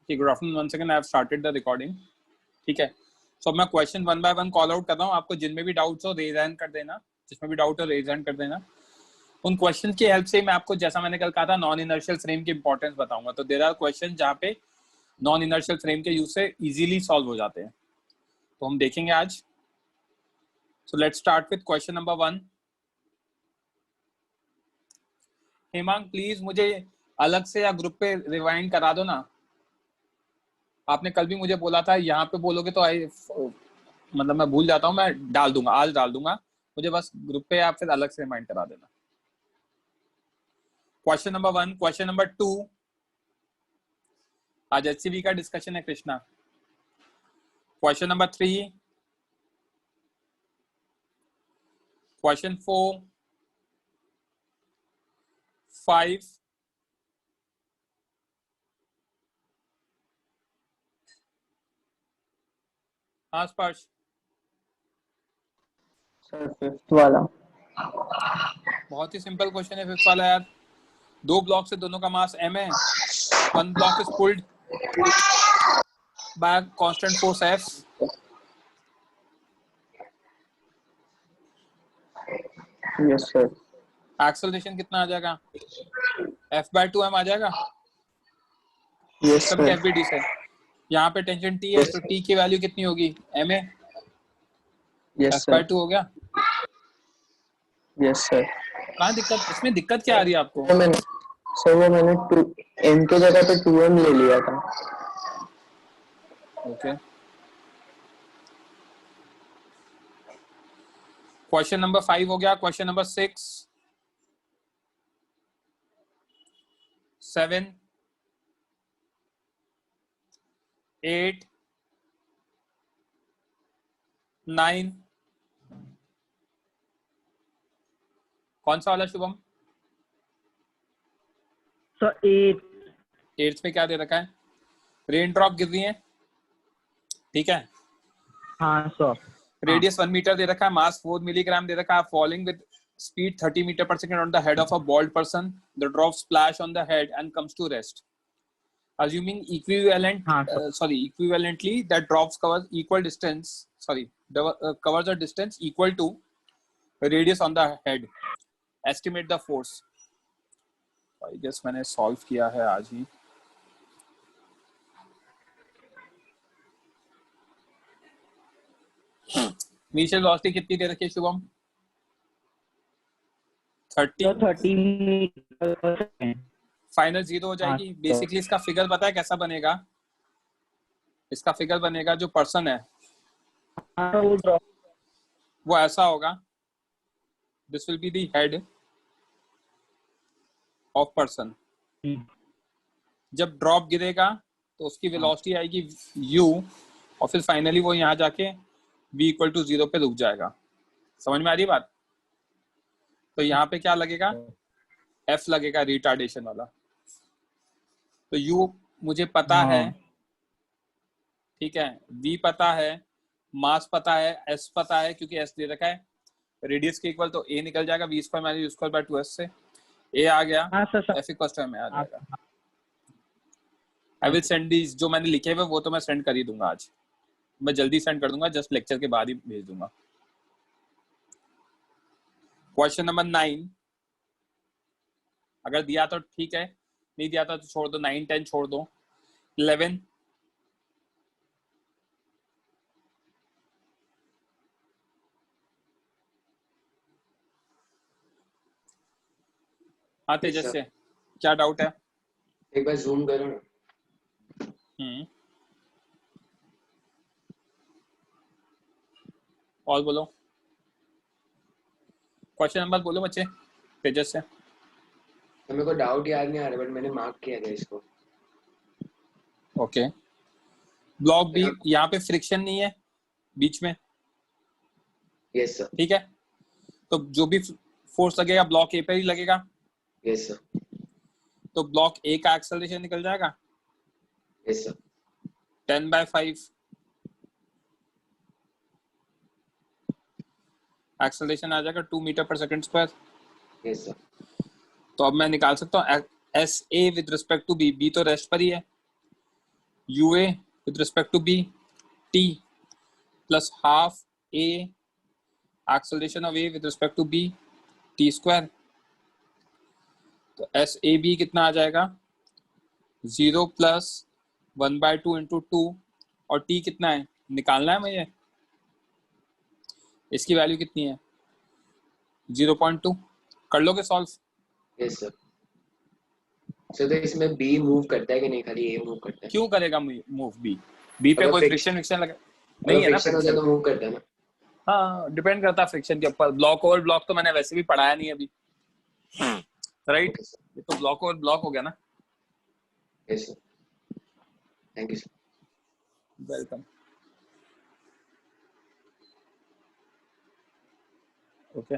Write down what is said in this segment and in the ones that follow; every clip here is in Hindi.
Good afternoon, one second, I have started the recording. ठीक है, सो मैं question one by one call out कर रहा हूँ, आपको जिनमें भी डाउट्स हो रेज हैंड कर देना, जिसमें भी डाउट हो रेज हैंड कर देना। उन क्वेश्चन की हेल्प से मैं आपको, जैसा मैंने कल कहा था, नॉन इनर्शियल फ्रेम की इंपॉर्टेंस बताऊंगा। तो देयर आर क्वेश्चन जहाँ पे नॉन इनर्शियल फ्रेम के यूज से इजीली सॉल्व हो जाते हैं, तो हम देखेंगे आज। So let's start with question number 1। Hemang please मुझे अलग से या ग्रुप पे रिवाइंड करा दो ना। आपने कल भी मुझे बोला था, यहाँ पे बोलोगे तो मतलब मैं भूल जाता हूँ, मैं डाल दूंगा, आज डाल दूंगा। मुझे बस ग्रुप पे या फिर अलग से रिमाइंड करा देना। Question number 1। क्वेश्चन नंबर 2, आज एचसीवी का डिस्कशन है कृष्णा। क्वेश्चन नंबर 3, क्वेश्चन 4, 5, हाँ स्पर्श। सर फिफ्थ वाला बहुत ही सिंपल क्वेश्चन है फिफ्थ वाला यार। दो ब्लॉक से दोनों का मास m है। One block is pulled bye constant force F। Yes sir. Acceleration कितना आ जाएगा? F/2m आ जाएगा। यस कभी सर। FBD से यहाँ पे टेंशन T है, तो T की वैल्यू कितनी होगी? ma। Yes sir. F/2 हो गया। Yes sir. कहाँ दिक्कत, इसमें दिक्कत क्या आ रही है आपको? वो मैंने 2m की जगह पे 2m ले लिया था। ओके, क्वेश्चन नंबर 5 हो गया। क्वेश्चन नंबर 6, 7, 8, 9, कौन सा वाला शुभम? सर 8। 8th में क्या दे रखा है? रेन ड्रॉप गिर रही है, ठीक है। हाँ सर। रेडियस 1 मीटर दे रखा है, मास 4 मिलीग्राम दे रखा है, falling with speed 30 meter per second on the head of a bald person. The drop splash on the head and comes to rest. Assuming equivalently that drops covers equal distance. Covers a distance equal to radius on the head. Estimate the force. I guess मैंने solve किया है आज ही। Initial velocity कितनी दे रखी है शुभम? 30। फाइनल 0 हो जाएगी। बेसिकली इसका फिगर पता है कैसा बनेगा? इसका फिगर बनेगा, जो पर्सन है वो ऐसा होगा। This will be the head of person. जब ड्रॉप गिरेगा तो उसकी वेलोसिटी आएगी u, और फिर फाइनली वो यहाँ जाके v = 0 पे रुक जाएगा। समझ में आ रही है बात? तो यहाँ पे क्या लगेगा? f लगेगा, रिटार्डेशन वाला। तो u मुझे पता है, ठीक है, v पता है, मास पता है, s पता है क्योंकि s दे रखा है। रेडियस के इक्वल तो a निकल जाएगा, v² - u²/2s से a आ गया। f = m आ जाएगा। आई विल सेंड दीज, जो मैंने लिखे हुए वो तो मैं सेंड कर ही दूंगा आज। मैं जल्दी सेंड कर दूंगा, जस्ट लेक्चर के बाद ही भेज दूंगा। क्वेश्चन नंबर 9, अगर दिया तो ठीक है, नहीं दिया तो छोड़ दो। 9, 10 छोड़ दो। 11, हाँ तेजस से क्या डाउट है? एक बार जूम करो ना। और बोलो, क्वेश्चन नंबर बोलो बच्चे तेजस से। मेरे को डाउट याद नहीं आ रहा, बट मैंने मार्क किया था इसको। ओके, ब्लॉक बी, यहाँ पे फ्रिक्शन नहीं है बीच में। Yes sir. ठीक है, तो जो भी फोर्स लगेगा ब्लॉक ए पे ही लगेगा। Yes sir. तो ब्लॉक ए का एक्सेलरेशन निकल जाएगा। Yes sir. 10/5 एक्सेलरेशन आ जाएगा 2 metre per second square. Yes sir. तो अब मैं निकाल सकता हूँ S A with respect to B. B तो रेस्ट पर ही है, ua with respect to b t plus half a acceleration of a with respect to b t square। तो एस ए बी कितना आ जाएगा 0 प्लस 1/2 इंटू 2 और t कितना है निकालना है मुझे। इसकी वैल्यू कितनी है 0.2। कर लोगे सॉल्व। Yes sir. सर तो इसमें बी मूव करता है कि नहीं, खाली ए मूव करता है? क्यों करेगा मूव बी पे अगर कोई फ्रिक्शन लगा नहीं है ना। फ्रिक्शन होता है तो मूव करता है ना। हाँ डिपेंड करता है फ्रिक्शन के ऊपर। ब्लॉक ओवर ब्लॉक तो मैंने वैसे भी पढ़ाया नहीं अभी, राइट। ये तो ब्लॉक ओवर ब्लॉक हो गया ना। Yes sir, thank you sir. Welcome. Okay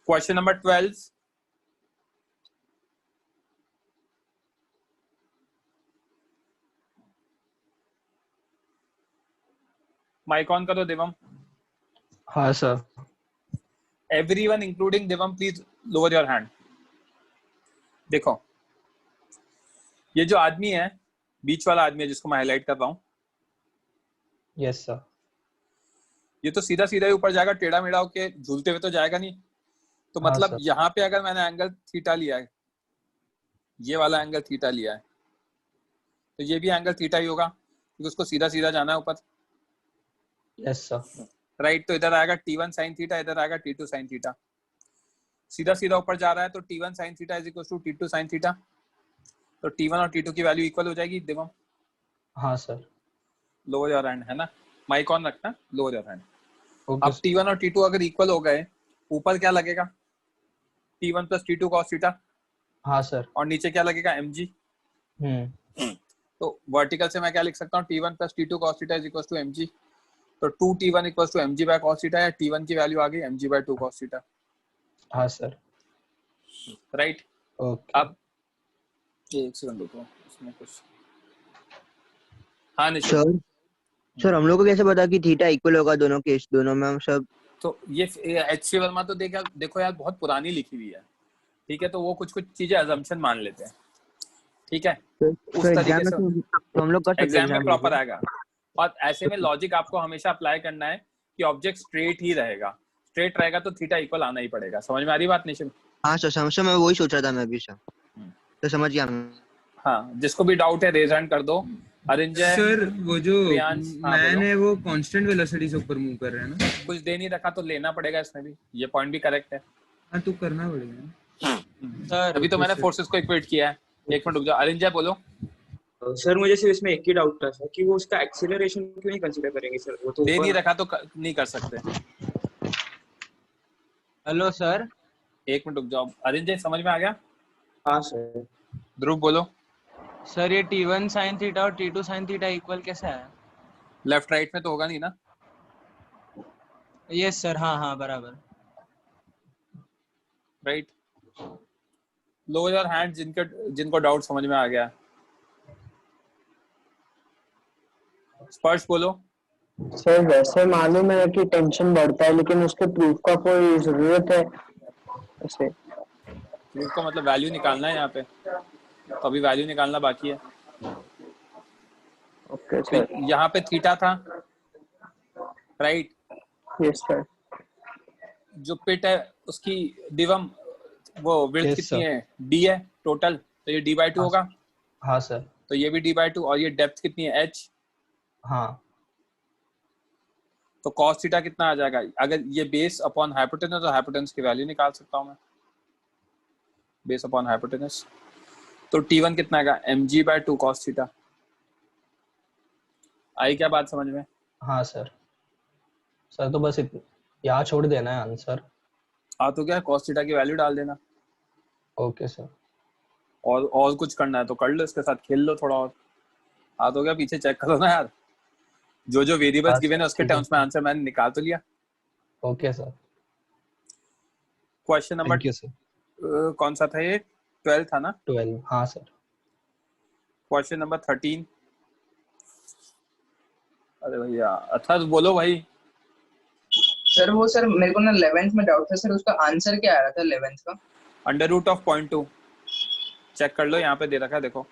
question number 12। Mic on करो देवम। हाँ सर। Everyone including Devam please lower your hand. देखो ये जो आदमी है बीच वाला आदमी है जिसको मैं हाईलाइट कर रहा हूं, यस सर। ये तो सीधा सीधा ही ऊपर जाएगा, टेढ़ा मेढ़ा होके झूलते हुए तो जाएगा नहीं। तो हाँ, मतलब सर। यहाँ पे अगर मैंने एंगल थीटा लिया है, ये वाला एंगल थीटा लिया है, तो ये भी एंगल थीटा ही होगा क्योंकि उसको सीधा सीधा जाना है ऊपर। Yes sir. राइट। तो इधर आएगा t1 sin थीटा, इधर आएगा t2 sin थीटा। सीधा सीधा ऊपर जा रहा है तो t1 sin theta is equal to t2 sin theta. तो t1 और t2 की वैल्यू इक्वल हो जाएगी देवम। हाँ सर। लोअर योर हैंड है ना, माइक ऑन रखना, लोअर योर हैंड। ओके अब t1 और t2 अगर इक्वल हो गए, ऊपर क्या लगेगा t1 plus t2 cos theta, हाँ सर। और नीचे क्या लगेगा mg। तो वर्टिकल से मैं क्या लिख सकता हूँ t1 plus t2 cos theta is equal to mg। तो 2t1 equal to mg by cos theta, या t1 की वैल्यू आ गई mg बाय 2 cos थीटा। हाँ सर। राइट। ओके। अब एक सेकंड रुको, इसमें कुछ। हाँ निश्चित। सर हम लोग को कैसे पता कि थीटा इक्वल होगा दोनों केस, दोनों में हम सब? तो ये एचसी वर्मा तो देखो यार बहुत पुरानी लिखी हुई है, ठीक है। तो वो कुछ कुछ चीजें अजम्पशन मान लेते हैं, ठीक है। उस तरीके से तो हम लोग कर सकते हैं एग्जाम में प्रॉपर आएगा। और ऐसे में लॉजिक आपको हमेशा अप्लाई करना है कि ऑब्जेक्ट स्ट्रेट ही रहेगा। स्ट्रेट रहेगा तो थीटा इक्वल आना ही पड़ेगा। समझ में आ रही बात निशिम? हाँ सर, समझ मैं वही सोच रहा था मैं भी सर, तो समझ गया मैं। हाँ जिसको भी डाउट है रेज हैंड कर दो। अरिंजय सर वो जो मैन है वो कांस्टेंट वेलोसिटी से ऊपर मूव कर रहा है ना, कुछ दे नहीं रखा तो लेना पड़ेगा इसमें भी। ये पॉइंट भी करेक्ट है। हाँ तो करना पड़ेगा सर अभी तो मैंने फोर्सेस को इक्वेट किया है। एक मिनट रुक जाओ, अरिंजय बोलो। सर मुझे सिर्फ इसमें एक ही डाउट था सर कि वो उसका एक्सीलरेशन क्यों नहीं कंसीडर करेंगे सर? वो तो दे नहीं रखा तो नहीं कर सकते। Hello sir. एक मिनट रुक जाओ, अरिंजय समझ में आ गया? हाँ सर। ध्रुव बोलो। सर ये t1 sin थीटा और t2 sin थीटा इक्वल कैसे है? लेफ्ट राइट में तो होगा नहीं ना? यस सर, हाँ हाँ बराबर। राइट। लोअर योर हैंड जिनको डाउट समझ में आ गया। स्पर्श बोलो। सर वैसे मालूम है कि टेंशन बढ़ता है, लेकिन उसके प्रूफ का कोई जरूरत है ऐसे? प्रूफ का मतलब वैल्यू निकालना है यहाँ पे, तो अभी वैल्यू निकालना बाकी है। ओके तो सर। यहाँ पे थीटा था, राइट। Yes sir. जो पिट है उसकी दिवम वो विड्थ Yes, कितनी sir. है? d है टोटल, तो ये d/2 होगा। हाँ सर। तो ये भी d/2, और ये डेप्थ कितनी है h। हाँ। तो cos थीटा कितना आ जाएगा? अगर ये बेस अपॉन हाइपोटेनस, तो हाइपोटेनस की वैल्यू निकाल सकता हूँ मैं, बेस अपॉन हाइपोटेनस। तो t1 कितना आएगा? mg bye 2 cos theta. आई क्या बात समझ में? हाँ सर। सर तो बस यहाँ छोड़ देना है आंसर। हाँ तो क्या, cos थीटा की वैल्यू डाल देना। Okay sir. और कुछ करना है तो कर लो, इसके साथ खेल लो थोड़ा और। हाँ तो क्या, पीछे चेक करो ना यार, जो जो वेरिएबल्स गिवन है उसके टर्म्स में आंसर मैंने निकाल तो लिया। Okay sir. Question number thank you sir. कौन सा था ये? 12 था ना? 12। हाँ सर। Question number 13। अरे भैया अथर्व बोलो भाई। सर वो सर मेरे को ना 11th में डाउट था सर, उसका आंसर क्या आ रहा था 11th का? अंडर रूट ऑफ 0.2 चेक कर लो, यहाँ पे दे रखा है देखो।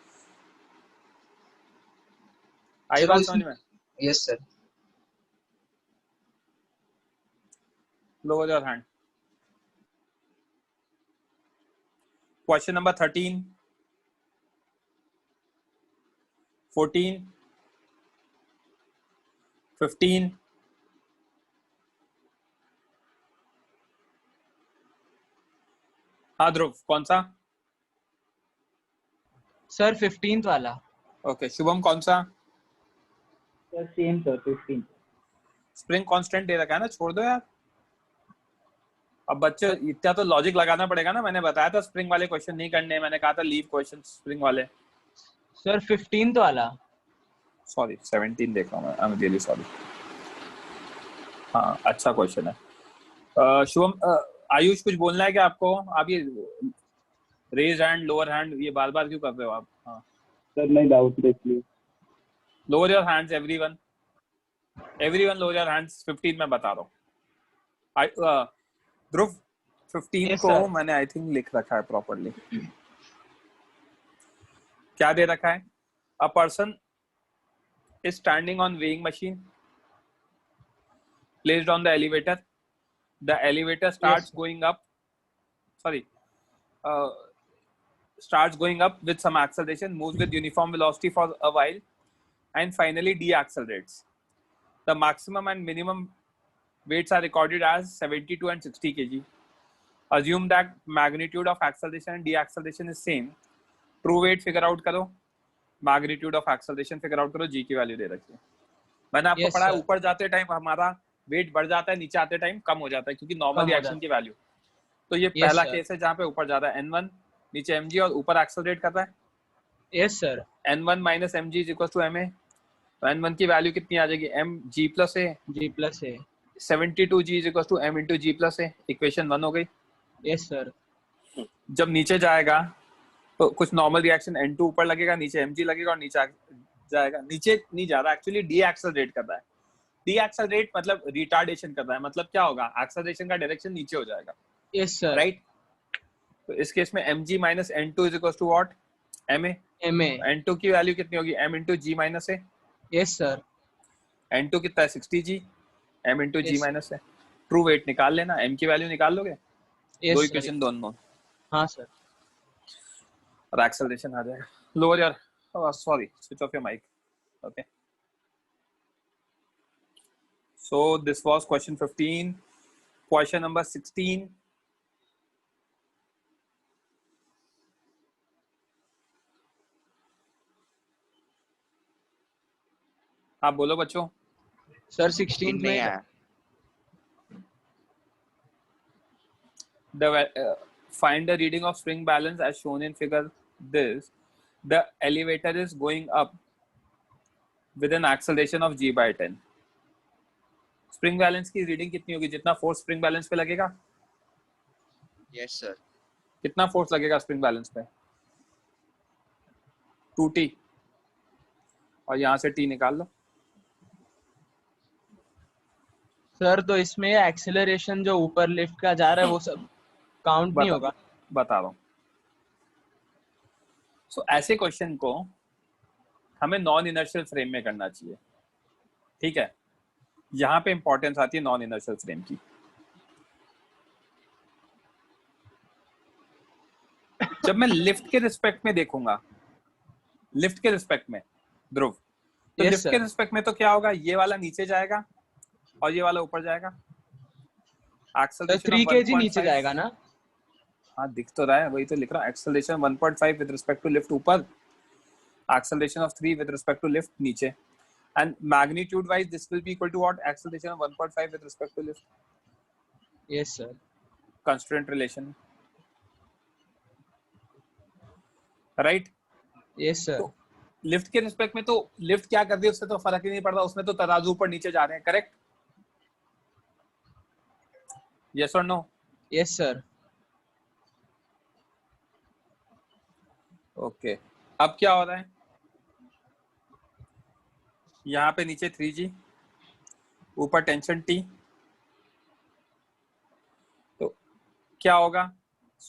आई बात समझ में? Yes sir. Lower your hand. Question number 13, 14, 15, हाँ ध्रुव कौन सा? सर 15th वाला। ओके शुभम कौन सा? Sir same sir 15। Spring constant दे रखा है ना, छोड़ दो यार। अब बच्चे इतना तो लॉजिक लगाना पड़ेगा ना, मैंने बताया था स्प्रिंग वाले क्वेश्चन नहीं करने, मैंने कहा था लीव क्वेश्चन स्प्रिंग वाले। सर 15th वाला। सॉरी 17 देख रहा हूँ मैं, आई एम रियली सॉरी। हाँ अच्छा क्वेश्चन है। शुभम आयुष कुछ बोलना है क्या आपको? आप ये रेज हैंड लोअर हैंड ये बार बार क्यों कर रहे हो आप? हाँ सर मैं डाउट देख ली। Lower your hands everyone, everyone lower your hands. 15 मैं बता रहा हूँ। ध्रुव 15 Yes, को sir. मैंने आई थिंक लिख रखा है प्रॉपर्ली। क्या दे रखा है? A person is standing on weighing machine placed on the elevator. The elevator starts going up. Sorry, starts going up with some acceleration, moves with uniform velocity for a while, and finally deaccelerates. The maximum and minimum weights are recorded as 72 and 60 kg. Assume that magnitude of acceleration and deacceleration is same. True weight figure out करो, magnitude of acceleration figure out करो, g की वैल्यू दे रखी है। मैंने आपको Yes, पढ़ा है sir. ऊपर जाते टाइम हमारा वेट बढ़ जाता है, नीचे आते टाइम कम हो जाता है क्योंकि नॉर्मल कम हो रिएक्शन जाता की वैल्यू। तो ये Yes, पहला sir. केस है जहाँ पे ऊपर जा रहा है n1, नीचे mg और ऊपर एक्सेलरेट कर रहा है। Yes sir. n1 minus mg is equal to ma। तो n1 की वैल्यू कितनी आ जाएगी? mg plus a। G+A। 72g is equal to m into G plus a। Equation 1 हो गई। Yes sir. जब नीचे जाएगा तो कुछ नॉर्मल रिएक्शन n2 ऊपर लगेगा, नीचे mg लगेगा और नीचे जाएगा। नीचे नहीं जा रहा, एक्चुअली डी एक्सेलरेट कर रहा है। डी एक्सेलरेट मतलब रिटार्डेशन कर रहा है, मतलब क्या होगा? एक्सेलरेशन का डायरेक्शन नीचे हो जाएगा। Yes sir. राइट? तो इस केस में mg minus n2 is equal to what? ma। MA। n2 की वैल्यू कितनी होगी? m into g minus a. Yes sir. n2 कितना है? 60g। m into g Yes. Minus a. True weight निकाल लेना, m की वैल्यू निकाल लोगे, दो यस सर। इक्वेशन दोनों, हाँ सर। और एक्सेलरेशन आ जाएगा। Lower your, sorry switch off your mic. Okay, so this was question 15. Question number 16. आप बोलो बच्चों। सर 16th में Find the reading of spring balance as shown in figure this. The elevator is going up with an acceleration of g by 10. Spring balance की रीडिंग कितनी होगी? जितना फोर्स स्प्रिंग बैलेंस पे लगेगा। Yes sir. कितना फोर्स लगेगा स्प्रिंग बैलेंस पे? 2t, और यहाँ से t निकाल लो। सर तो इसमें एक्सेलरेशन जो ऊपर लिफ्ट का जा रहा है वो सब काउंट नहीं होगा? बता रहा हूँ। सो ऐसे क्वेश्चन को हमें नॉन इनर्शियल फ्रेम में करना चाहिए, ठीक है? यहाँ पे इंपॉर्टेंस आती है नॉन इनर्शियल फ्रेम की। जब मैं लिफ्ट के रिस्पेक्ट में देखूंगा, लिफ्ट के रिस्पेक्ट में ध्रुव, तो Yes, लिफ्ट के sir. रिस्पेक्ट में तो क्या होगा? ये वाला नीचे जाएगा और ये वाला ऊपर जाएगा। सर एक्सेलरेशन 3 kg नीचे जाएगा ना? हाँ दिख तो रहा है, वही तो लिख रहा हूँ। Acceleration 1.5 with respect to lift ऊपर, acceleration of 3 with respect to lift नीचे, and magnitude wise this will be equal to what? Acceleration of 1.5 with respect to lift. Yes sir. Constraint relation, right? Yes sir. तो लिफ्ट के रिस्पेक्ट में तो लिफ्ट क्या कर रही है उससे तो फर्क ही नहीं पड़ता, उसमें तो तराजू ऊपर नीचे जा रहे हैं। करेक्ट? यस और नो? Yes sir. ओके, अब क्या हो रहा है? यहाँ पे नीचे 3g, ऊपर टेंशन t, तो क्या होगा?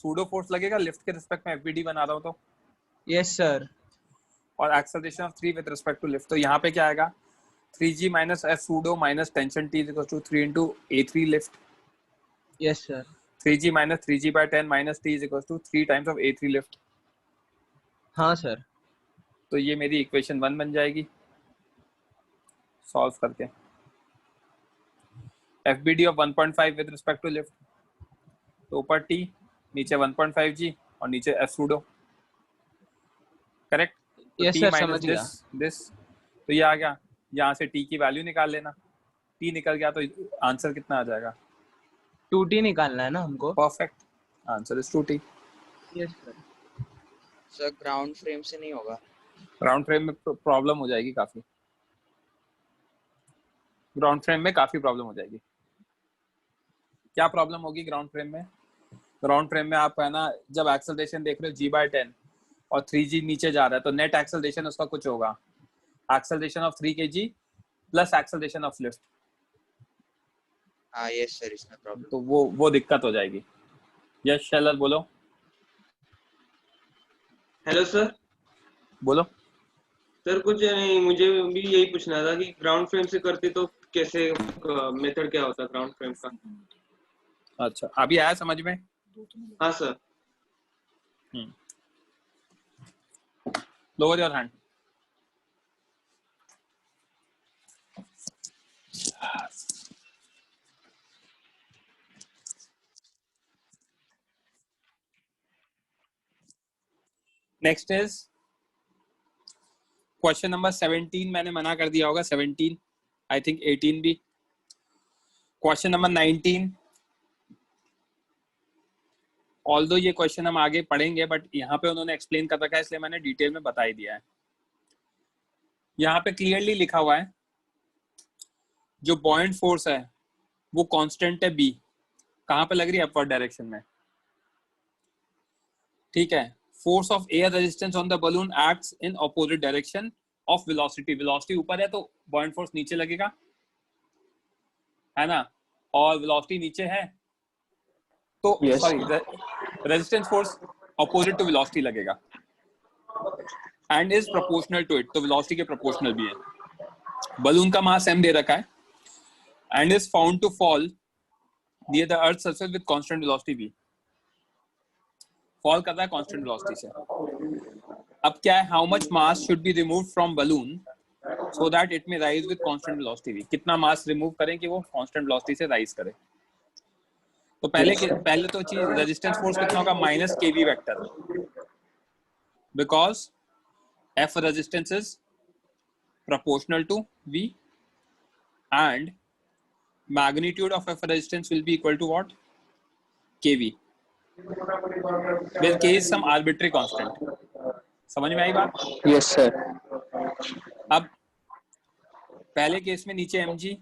सूडो फोर्स लगेगा लिफ्ट के रिस्पेक्ट में एफबीडी बना रहा हूँ तो, यस सर। और acceleration of 3 with respect to lift, तो यहाँ पे क्या आएगा 3g minus f pseudo minus tension t is equals to 3 into a3 lift. Yes sir. 3g minus 3g by 10 minus t is equals to 3 times of a3 lift. हाँ सर। तो ये मेरी इक्वेशन 1 बन जाएगी सॉल्व करके। FBD of 1.5 with respect to lift, तो ऊपर t, नीचे 1.5g और नीचे f pseudo, correct? Yes t sir, minus समझ गया। this, तो ये आ गया, यहाँ से t की वैल्यू निकाल लेना, t निकल गया तो आंसर कितना आ जाएगा? 2t निकालना है ना हमको। Perfect, answer is 2t। Yes sir. Sir ground frame से नहीं होगा? ग्राउंड फ्रेम में प्रॉब्लम हो जाएगी काफी, ग्राउंड फ्रेम में काफी प्रॉब्लम हो जाएगी। क्या प्रॉब्लम होगी ग्राउंड फ्रेम में? ग्राउंड फ्रेम में आप है ना, जब एक्सेलरेशन देख रहे हो g/10 और 3g नीचे जा रहा है तो नेट एक्सेलरेशन उसका कुछ होगा, acceleration of 3 kg plus acceleration of lift. हाँ यस सर, इसमें प्रॉब्लम। तो वो दिक्कत हो जाएगी। यस शैलर बोलो। Hello sir. बोलो सर कुछ नहीं, मुझे भी यही पूछना था कि ग्राउंड फ्रेम से करते तो कैसे, मेथड क्या होता ग्राउंड फ्रेम का? अच्छा, अभी आया समझ में? हाँ sir. Lower your hand. Next is question number 17, मैंने मना कर दिया होगा 17, आई थिंक 18 भी। क्वेश्चन नंबर 19, ऑल्दो ये क्वेश्चन हम आगे पढ़ेंगे बट यहाँ पे उन्होंने एक्सप्लेन कर रखा है इसलिए मैंने डिटेल में बता ही दिया है। यहाँ पे क्लियरली लिखा हुआ है जो बॉइंट फोर्स है वो कांस्टेंट है बी, कहाँ पे लग रही है? अपवर्ड डायरेक्शन में, ठीक है। Force of air resistance on the balloon acts in opposite direction of velocity, velocity ऊपर है तो बॉइंट फोर्स नीचे लगेगा, है ना, और वेलोसिटी नीचे है तो Yes. Sorry resistance force opposite to velocity लगेगा and is proportional to it, तो वेलोसिटी के प्रोपोर्शनल भी है। बलून का मास m दे रखा है and is found to fall near the earth surface with constant velocity v, fall कर रहा है कांस्टेंट वेलोसिटी से। अब क्या है, how much mass should be removed from balloon so that it may rise with constant velocity v, कितना मास रिमूव करें कि वो कांस्टेंट वेलोसिटी से राइज करे? तो पहले तो चीज रेजिस्टेंस फोर्स कितना होगा? Minus kv vector, because F resistance is proportional to V and magnitude of F resistance will be equal to what? kV, where k is some arbitrary constant. समझ में आई बात? Yes sir. अब पहले केस में नीचे mg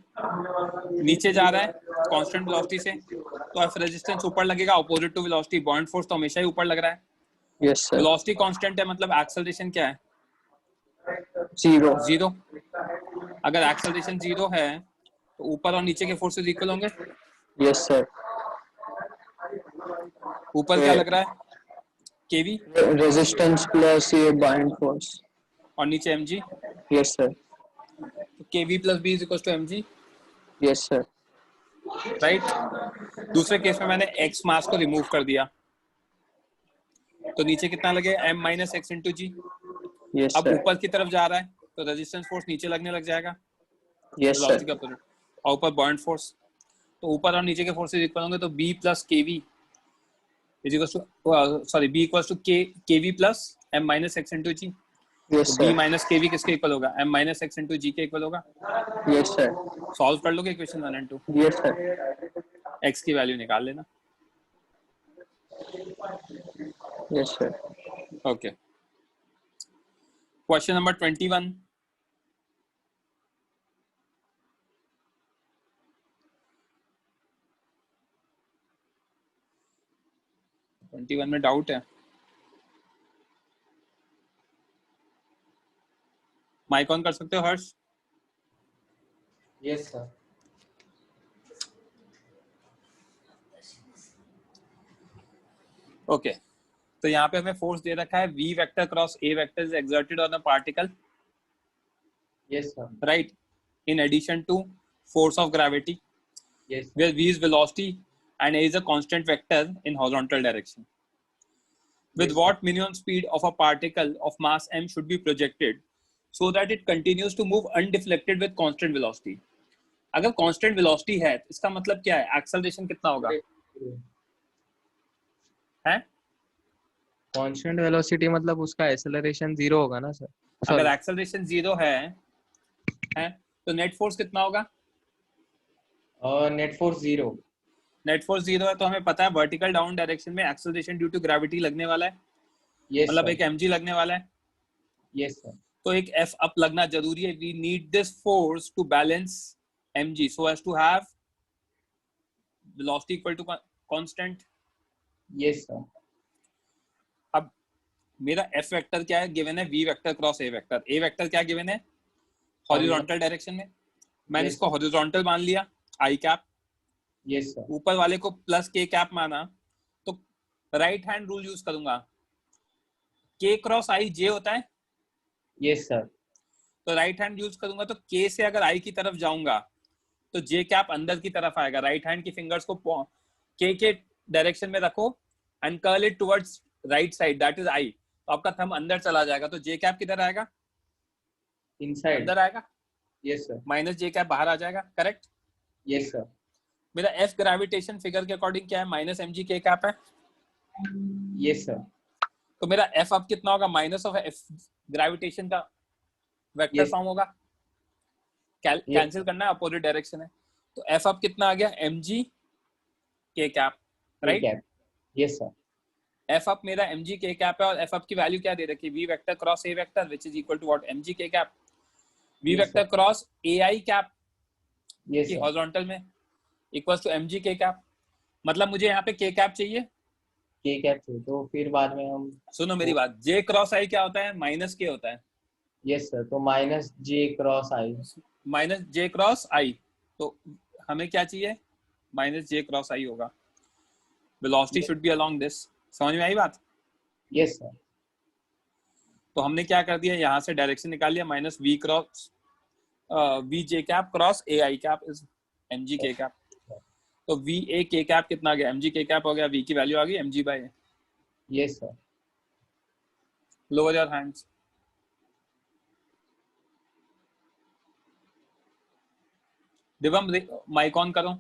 नीचे जा रहा है कांस्टेंट वेलोसिटी से, तो F रेजिस्टेंस ऊपर लगेगा opposite to velocity, buoyant force तो हमेशा ही ऊपर लग रहा है। Yes sir. वेलोसिटी कांस्टेंट है मतलब एक्सेलरेशन क्या है? 0. अगर एक्सेलरेशन 0 है तो ऊपर और नीचे के फोर्सेस इक्वल होंगे। Yes sir. ऊपर क्या लग रहा है? kv Resistance plus ये bind force. और नीचे mg, Yes sir. तो kv plus b is equals to mg, Yes sir. Right. दूसरे केस में मैंने x मास को रिमूव कर दिया तो नीचे कितना लगे? m minus x into g। Yes अब sir. ऊपर की तरफ जा रहा है तो रेजिस्टेंस फोर्स नीचे लगने लग जाएगा, Yes sir. वेलोसिटी का अपोजिट, और ऊपर बॉइंट फोर्स, तो ऊपर और नीचे के फोर्सेस इक्वल होंगे तो b plus kv is equals to sorry b equals to kv plus m minus x into g। Yes तो b sir. minus kv किसके इक्वल होगा? m minus x into g के इक्वल होगा। Yes sir. सॉल्व कर लोगे इक्वेशन 1 और 2, Yes sir. x की वैल्यू निकाल लेना। Yes sir. Okay, question number 21, में डाउट है? माइक ऑन कर सकते हो हर्ष? Yes sir. ओके तो यहाँ पे हमें फोर्स दे रखा है v vector cross a vector is exerted on a particle, Yes, sir. right, in addition to force of gravity, Yes, sir. where v is velocity and a is a constant vector in horizontal direction. With Yes, what minimum speed of a particle of mass m should be projected so that it continues to move undeflected with constant velocity? अगर constant velocity है तो इसका मतलब क्या है, acceleration कितना होगा है? कांस्टेंट वेलोसिटी मतलब उसका एक्सेलरेशन 0 होगा ना सर? अगर acceleration 0 है तो नेट फोर्स कितना होगा? Net force 0. नेट फोर्स 0 है तो हमें पता है वर्टिकल डाउन डायरेक्शन में एक्सेलरेशन ड्यू टू ग्रेविटी लगने वाला है, Yes, मतलब sir. एक mg लगने वाला है, Yes, sir. तो एक f अप लगना जरूरी है. We need this force to balance mg so as to have velocity equal to constant. Yes, sir. अब मेरा f वेक्टर क्या है, गिवन है v vector cross a vector. a vector क्या गिवन है, हॉरिजॉन्टल डायरेक्शन में. मैंने Yes, इसको हॉरिजॉन्टल मान लिया i कैप, Yes, sir. ऊपर वाले को प्लस k कैप माना, तो राइट हैंड रूल यूज करूंगा. k क्रॉस i j होता है, Yes, sir. तो राइट हैंड यूज करूंगा, तो k से अगर i की तरफ जाऊंगा तो j कैप अंदर की तरफ आएगा. राइट हैंड की फिंगर्स को k के डायरेक्शन में रखो and curl it towards right side, that is i. तो आपका थंब अंदर चला जाएगा, तो j कैप किधर आएगा, Inside. अंदर आएगा, Yes, sir. Minus j cap बाहर आ जाएगा. करेक्ट. Yes, sir. मेरा f ग्रेविटेशन फिगर के अकॉर्डिंग क्या है, माइनस mg k कैप है. Yes, sir. तो मेरा f अब कितना होगा, माइनस ऑफ f ग्रेविटेशन का वेक्टर Yes. फॉर्म होगा. कैंसिल करना है, अपोजिट डायरेक्शन है, तो f अब कितना आ गया, mg k cap, right. Cap. Yes, sir. f up मेरा mg k कैप है और f अप की वैल्यू क्या दे रखी है, v vector cross a vector which is equal to what, mg k cap. v Yes, vector sir. Cross ai cap Yes, की sir. हॉरिजॉन्टल में इक्वल्स टू mg k कैप. मतलब मुझे यहाँ पे k कैप चाहिए. K cap से तो फिर बाद में हम सुनो मेरी बात, j क्रॉस i क्या होता है, माइनस k होता है. Yes, sir. तो minus J cross I. Minus j cross i, तो हमें क्या चाहिए, माइनस j क्रॉस i होगा. Velocity should be along this. समझ में आई बात. Yes, sir. तो हमने क्या कर दिया, यहाँ से डायरेक्शन निकाल लिया, minus v cross v j cap cross a i cap is mg k cap. तो v a k कैप कितना आ गया, mg k कैप हो गया, v की वैल्यू आ गई mg by a. Yes, sir. Lower your hands. Divam mic on करो.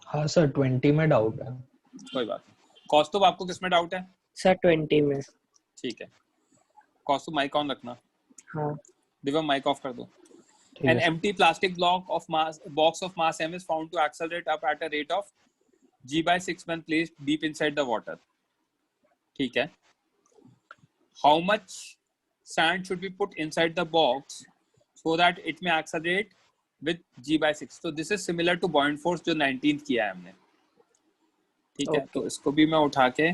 हाँ सर 20 में डाउट है. कोई बात नहीं. कौस्तुभ आपको किसमें डाउट है? सर 20 में. ठीक है, कौस्तुभ माइक ऑन रखना. हाँ दिवम माइक ऑफ कर दो. ठीक An है. empty plastic box of mass m is found to accelerate up at a rate of g by 6 when placed deep inside the water. ठीक है. How much sand should be put inside the box so that it may accelerate with g by 6? So this is similar to buoyant force जो 19th किया है हमने. ठीक है. तो इसको भी मैं उठा के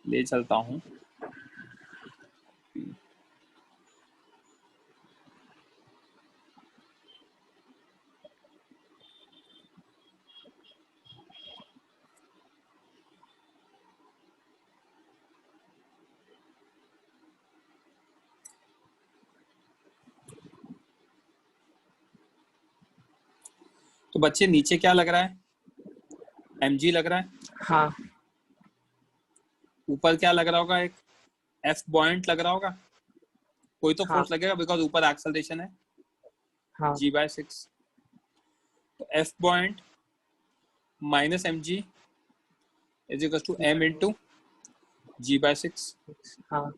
ले चलता हूँ. तो बच्चे नीचे क्या लग रहा है, mg लग रहा है. हाँ ऊपर क्या लग रहा होगा, एक f buoyant लग रहा होगा. कोई तो हाँ. फोर्स लगेगा बिकॉज ऊपर एक्सेलरेशन है. हाँ g by 6. तो f buoyant minus mg is equals to m into g by 6. हाँ.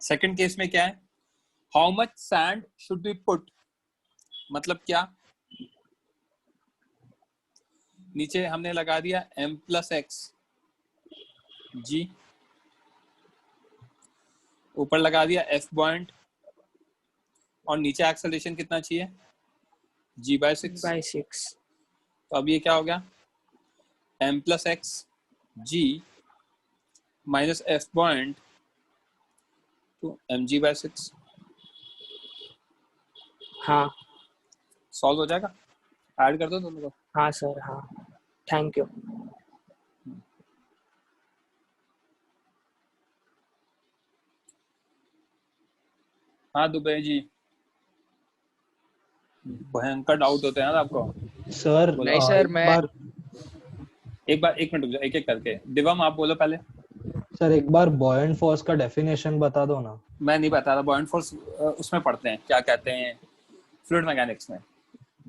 सेकंड केस में क्या है, how much sand should be put, मतलब क्या, नीचे हमने लगा दिया m plus x g, ऊपर लगा दिया f buoyant और नीचे एक्सेलरेशन कितना चाहिए, g by 6. तो अब ये क्या हो गया, m plus x g minus f buoyant to mg by 6. हाँ सॉल्व हो जाएगा. ऐड कर दो दोनों को. हाँ सर. हाँ थैंक यू। हाँ दुबे जी, भयंकर डाउट होते हैं यार आपको। सर बोलो। नहीं सर, मैं एक मिनट रुक जाओ, एक एक करके। दिवम आप बोलो पहले। सर एक बार बॉयंट फोर्स का डेफिनेशन बता दो ना। मैं नहीं बता रहा, बॉयंट फोर्स उसमें पढ़ते हैं, क्या कहते हैं, फ्लूइड मैकेनिक्स में।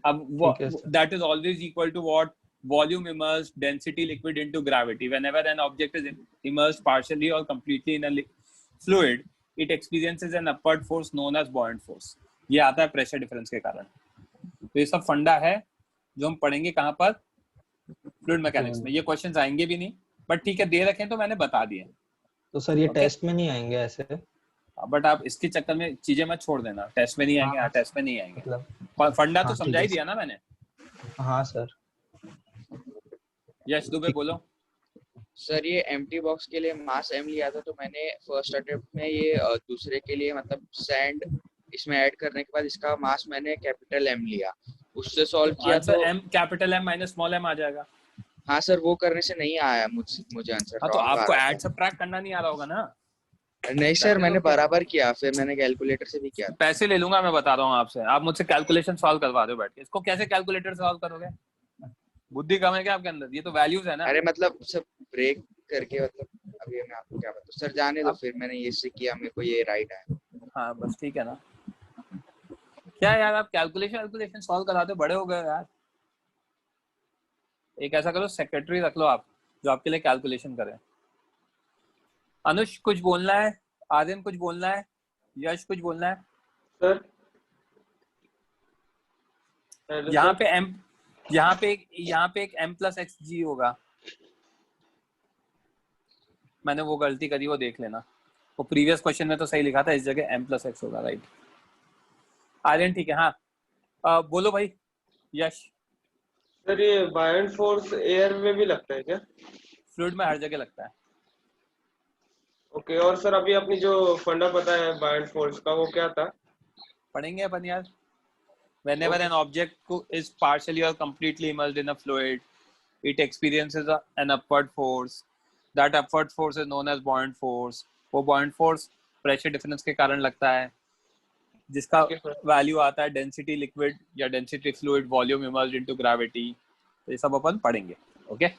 अब वो ठीक है sir. That is always equal to what, volume immersed density liquid into gravity. Whenever an object is immersed partially और completely in a fluid, it experiences an upward force known as buoyant force. ये आता है प्रेशर डिफरेंस के कारण। तो ये सब फंडा है जो हम पढ़ेंगे कहाँ पर, फ्लूइड मैकेनिक्स में। ये क्वेश्चंस आएंगे भी नहीं, बट ठीक है दे रखे हैं तो मैंने बता दिए। तो सर ये Okay. टेस्ट में नहीं आएंगे ऐसे? बट आप इसके चक्कर में चीजें मत छोड़ देना, टेस्ट में नहीं आएंगे। हाँ, टेस्ट में नहीं आएंगे, मतलब फंडा तो हाँ, समझा ही ठीक है दिया ना मैंने। हाँ सर। यश दुबे बोलो। सर ये एम्प्टी बॉक्स के लिए मास एम लिया था, तो मैंने फर्स्ट अटेम्प्ट में ये दूसरे के लिए मतलब सैंड इसमें ऐड करने के बाद इसका मास मैंने कैपिटल एम लिया, उससे सॉल्व किया तो answer M capital M minus small M आ जाएगा। हाँ सर, वो करने से नहीं आया मुझे आंसर। हाँ तो wrong आ आपको रहा ऐड सब्ट्रैक्ट करना नहीं आ रहा होगा ना। था। नहीं सर, मैंने बराबर किया, फिर मैंने कैलकुलेटर से भी किया। पैसे ले लूंगा मैं, बता रहा हूँ आपसे। आप मुझसे कैलकुलेशन सॉल्व करवा रहे हो बैठ के, इसको कैसे कैलकुलेटर सॉल्व करोगे? बुद्धि कम है क्या आपके अंदर? ये तो वैल्यूज है ना। अरे मतलब सब ब्रेक करके, मतलब अभी मैं आपको क्या बताऊं सर, जाने दो। फिर मैंने ये से किया, मेरे को ये राइट है। हाँ बस ठीक है ना। क्या यार आप कैलकुलेशन सॉल्व कराते हो, बड़े हो गए यार। एक ऐसा करो, सेक्रेटरी रख लो आप जो आपके लिए कैलकुलेशन करे। अनुष कुछ बोलना है, आर्यन कुछ बोलना है, यश कुछ बोलना है? सर यहाँ पे एक m प्लस एक्स जी होगा। मैंने वो गलती करी, वो देख लेना। वो प्रीवियस क्वेश्चन में तो सही लिखा था, इस जगह m प्लस एक्स होगा, राइट। आर्यन ठीक है। हाँ बोलो भाई यश। सर ये बायंट फोर्स एयर में भी लगता है क्या? फ्लूइड में हर जगह लगता है। ओके, और सर अभी अपनी जो फंडा पता है बायंट फोर्स का, वो क्या था? पढ़ेंगे अपन यार। Whenever an object is partially or completely immersed in a fluid, it experiences an upward force. That upward force is known as buoyant force. वो buoyant force pressure difference के कारण लगता है, जिसका वैल्यू आता है density liquid या density fluid, volume immersed into gravity। तो ये सब अपन पढ़ेंगे। Okay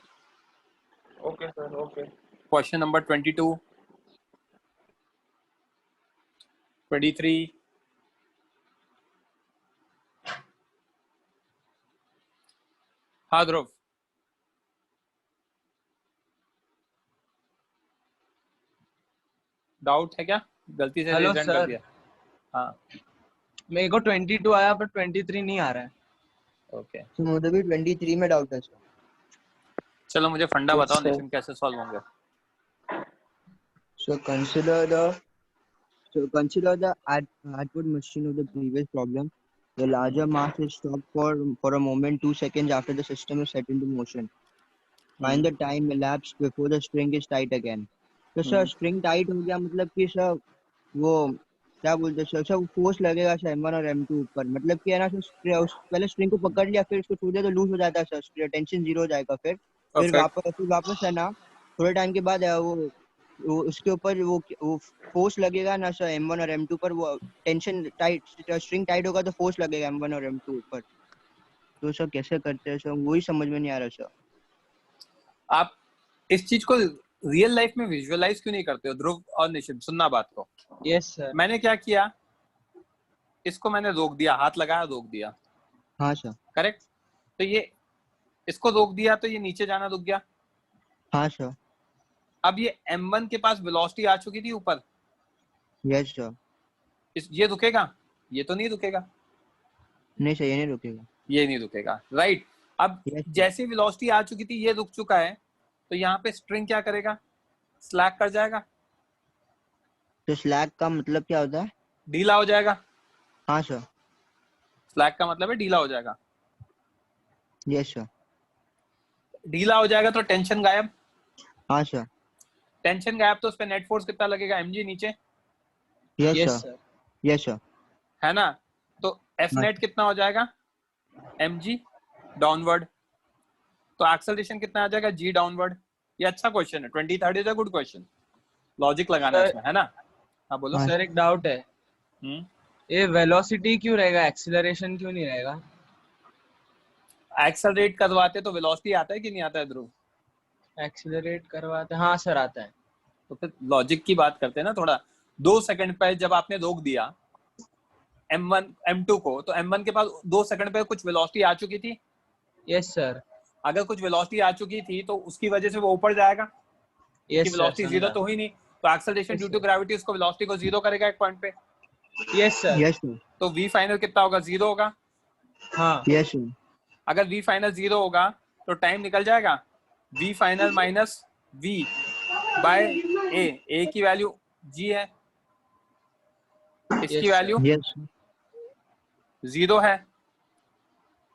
okay sir, okay. Question number 22, 23, हाँ ध्रुव। डाउट है क्या? गलती से हेलो रेज़ हैंड कर सर, दिया। हाँ मेरे को 22 आया पर 23 नहीं आ रहा है। ओके तो मुझे भी 23 में डाउट है सर। चलो मुझे फंडा Yes, बताओ, sir. नितिन कैसे सॉल्व होंगे? So consider the output machine of the previous problem. The larger mass is stopped for a moment 2 seconds after the system is set into motion. Find the time elapsed before the spring is tight again. तो सर स्प्रिंग टाइट हो गया मतलब कि सर वो क्या बोलते हैं सर, फोर्स लगेगा सर M1 और M2 ऊपर, मतलब कि है ना सर, पहले स्प्रिंग को पकड़ लिया फिर उसको छोड़ दिया तो लूज हो जाता है सर, टेंशन जीरो हो जाएगा। फिर वापस है ना थोड़े टाइम के बाद वो उसके ऊपर वो फोर्स लगेगा ना सर M1 और M2 पर, वो टेंशन टाइट, स्ट्रिंग टाइट होगा तो फोर्स लगेगा M1 और M2 ऊपर। तो सर कैसे करते हैं सर, वही समझ में नहीं आ रहा सर। आप इस चीज को रियल लाइफ में विजुअलाइज क्यों नहीं करते हो? ध्रुव और निशित सुनना बात को। Yes sir. मैंने क्या किया, इसको मैंने रोक दिया, हाथ लगाया रोक दिया। हाँ सर। करेक्ट। तो ये इसको रोक दिया तो ये नीचे जाना रुक गया। हाँ सर। अब ये M1 के पास वेलोसिटी आ चुकी थी ऊपर। Yes sir. ये रुकेगा? ये तो नहीं रुकेगा। नहीं सर, ये नहीं रुकेगा। ये नहीं रुकेगा, राइट। अब जैसी वेलोसिटी आ चुकी थी, ये रुक चुका है, तो यहाँ पे स्ट्रिंग क्या करेगा? स्लैक कर जाएगा। तो स्लैक का मतलब क्या होता है? ढीला हो जाएगा। हाँ सर। स्लैक का मतलब है ढीला हो जाएगा। Yes sir. ढीला हो जाएगा तो टेंशन गायब। हाँ सर। टेंशन गायब तो उस पे नेट फोर्स कितना लगेगा? mg नीचे। Yes sir. Yes sir. है ना? तो F नेट कितना हो जाएगा? mg downward. तो एक्सेलरेशन कितना आ जाएगा g डाउनवर्ड। ये अच्छा क्वेश्चन है, 23rd is a good question, logic लगाना है इसमें, है ना। हाँ बोलो। हाँ सर एक डाउट है, ये वेलोसिटी क्यों रहेगा, एक्सीलरेशन क्यों नहीं रहेगा? एक्सेलरेट करवाते तो वेलोसिटी आता है कि नहीं आता है ध्रुव? एक्सीलरेट करवाते, हाँ सर आता है। तो फिर लॉजिक की बात करते हैं ना थोड़ा। 2 सेकंड पे जब आपने रोक दिया m1 m2 को, तो m1 के पास 2 सेकंड पे कुछ वेलोसिटी आ चुकी थी। Yes sir. अगर कुछ वेलोसिटी आ चुकी थी तो उसकी वजह से वो ऊपर जाएगा, क्योंकि यस सर, वेलोसिटी जीरो समझा। तो हुई नहीं, तो एक्सेलरेशन ड्यू टू ग्रेविटी उसको वेलोसिटी को जीरो करेगा एक पॉइंट पे। Yes sir. Yes sir. तो v फाइनल कितना होगा, जीरो होगा। हाँ यस सर। अगर v फाइनल जीरो होगा तो टाइम निकल जाएगा, v final minus v by a की वैल्यू g है, इसकी Yes, वैल्यू यस जीरो है,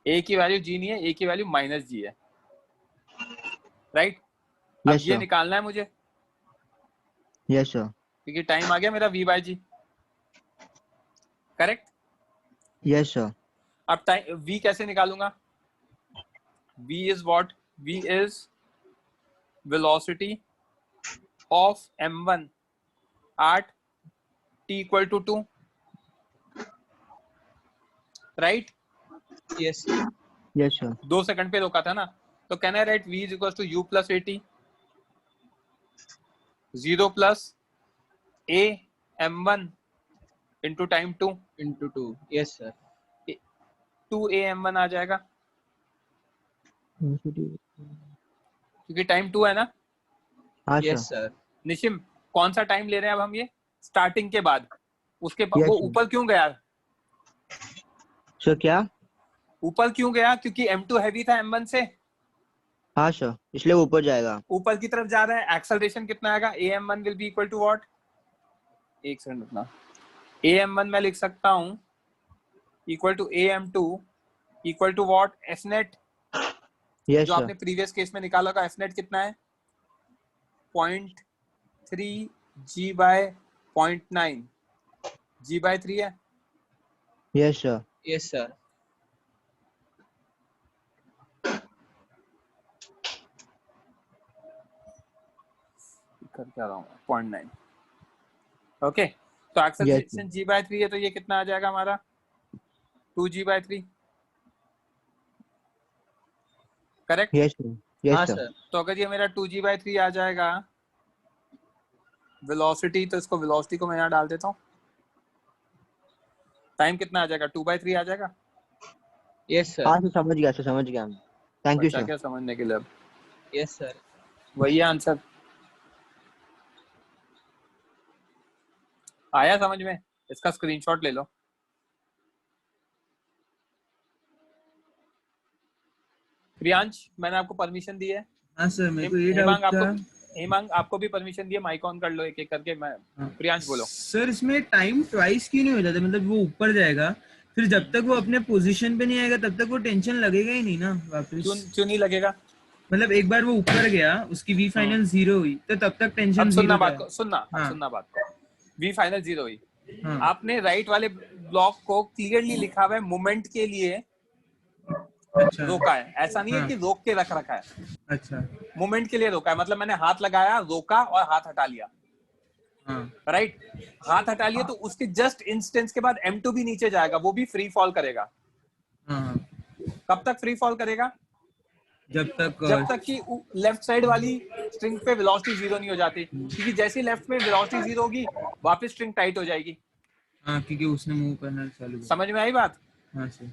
a की वैल्यू g नहीं है, a की वैल्यू माइनस g है, राइट। अब यस ये सर। निकालना है मुझे, यस सर। क्योंकि टाइम आ गया मेरा v by g, correct. Yes sir. अब टाइम v कैसे निकालूंगा, v is what, v is velocity of m1 at t equal to 2, right? yes, yes sir. 2 second पे रोका था ना, तो can I right v is equals to u plus at 0 plus a m1 into time 2 into 2. Yes sir. 2a m1 आ जाएगा, क्योंकि टाइम 2 है ना। हाँ Yes सर। sir. निशिम कौन सा टाइम ले रहे हैं अब हम, ये स्टार्टिंग के बाद, उसके Yes, वो sir. ऊपर क्यों गया, सर क्या? ऊपर क्यों गया, क्योंकि m2 हैवी था m1 से, हाँ सर, इसलिए ऊपर जाएगा। ऊपर की तरफ जा रहा है। एक्सेलरेशन कितना आएगा, am1 will be equal to what, एक सेकंड रुकना, am1 मैं लिख सकता हूं equal to am2 equal to what, fnet, yes जो सर। आपने प्रीवियस केस में निकाला होगा, fnet कितना है 0.3 g बाय 0.9, g बाय 3 है। Yes sir. Yes sir. कर क्या रहा हूँ, 0.9, ओके। तो एक्सेलरेशन g बाय 3 है, तो ये कितना आ जाएगा हमारा 2g by 3, correct. Yes sir. Yes हाँ सर। सर. तो अगर ये मेरा 2g बाय 3 आ जाएगा वेलोसिटी, तो इसको वेलोसिटी को मैं यहाँ डाल देता हूँ, टाइम कितना आ जाएगा 2/3 आ जाएगा। Yes sir. हाँ सर, समझ गया सर, समझ गया। थैंक यू बचा सर। क्या समझने के लिए, अब Yes sir. वही है आंसर, आया समझ में, इसका स्क्रीनशॉट ले लो। प्रियांश मैंने आपको परमिशन दी है, हाँ सर, मेरे को ये हेमांग डाउट था। हेमांग आपको भी परमिशन दी है, माइक ऑन कर लो एक एक करके। मैं प्रियांश बोलो। सर इसमें टाइम ट्वाइस क्यों नहीं हो जाता, मतलब वो ऊपर जाएगा, फिर जब तक वो अपने पोजीशन पे नहीं आएगा तब तक वो टेंशन लगेगा ही नहीं ना वापस। क्यों नहीं लगेगा, मतलब एक बार वो ऊपर गया, उसकी वी फाइनल 0 हुई, तो तब तक टेंशन अब 0 सुनना था। बात को, सुनना अब हाँ. सुनना बात को, वी फाइनल 0 हुई, हाँ. आपने राइट वाले ब्लॉक को क्लियरली लिखा हुआ है मोमेंट के लिए अच्छा. रोका है, ऐसा नहीं है हाँ. कि रोक के रख रखा है, अच्छा. मोमेंट के लिए रोका है, मतलब मैंने हाथ लगाया, रोका और हाथ हटा लिया, हाँ. राइट। हाथ हटा लिया तो उसके जस्ट इंस्टेंस के बाद m2 भी नीचे जाएगा, वो भी फ्री फॉल करेगा। हाँ. कब तक फ्री फॉल करेगा, जब तक कि लेफ्ट साइड वाली स्ट्रिंग पे वेलोसिटी 0 नहीं हो जाती, क्योंकि जैसे लेफ्ट में वेलोसिटी 0 होगी वापस स्ट्रिंग टाइट हो जाएगी। हाँ, क्योंकि उसने मूव करना चालू किया। समझ में आई बात, हाँ सर।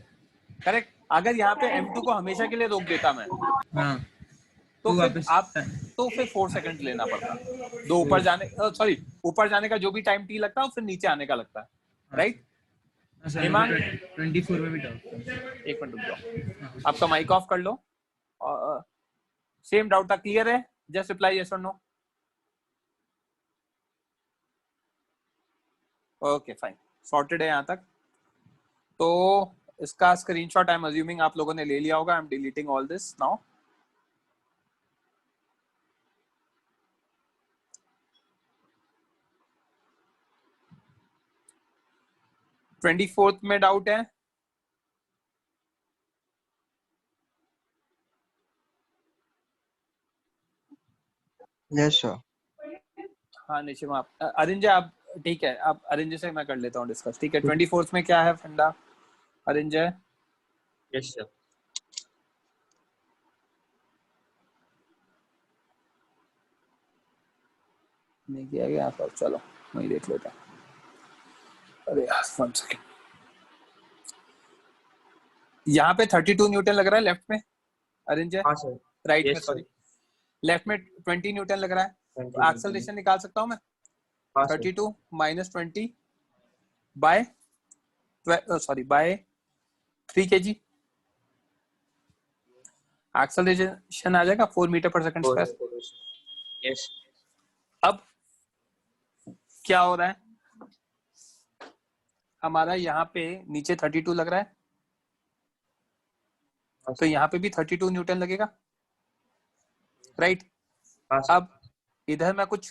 करेक्ट। अगर यहाँ पे m2 को हमेशा के लिए रोक देता मैं, हाँ, तो फिर वापस आप तो फिर 4 सेकंड लेना पड़ता, दो ऊपर जाने, सॉरी ऊपर जाने का जो भी टाइम t लगता है फिर नीचे आने का लगता है, राइट। हेमांग 24 में भी डाउट था। एक मिनट रुक जाओ, आपका माइक ऑफ कर लो। सेम डाउट था, क्लियर है, जस्ट रिप्लाई यस और नो। ओके फाइन, सॉर्टेड है यहाँ तक। तो इसका स्क्रीनशॉट आई एम अज्यूमिंग आप लोगों ने ले लिया होगा। I am deleting all this now. Twenty fourth में डाउट है, Yes, sir. हाँ निशिम आप अरिंजे आप ठीक है, आप अरिंजे से मैं कर लेता हूँ डिस्कस। ठीक है, 24th में क्या है फंडा अरिंजे? Yes sir. नहीं किया गया तो चलो वही देख लेते हैं। अरे यार 1 सेकंड, यहाँ पे 32 न्यूटन लग रहा है लेफ्ट में अरिंजे, हाँ सर। राइट में यस सॉरी, सर। लेफ्ट में 20 न्यूटन लग रहा है। तो एक्सेलरेशन निकाल सकता हूँ मैं, हाँ sir. 32 minus 20 by sorry by 3 kg। Acceleration आ जाएगा 4 metre per second square. Yes. अब क्या हो रहा है हमारा, यहाँ पे नीचे 32 लग रहा है, तो यहाँ पे भी 32 न्यूटन लगेगा, राइट। अब इधर मैं कुछ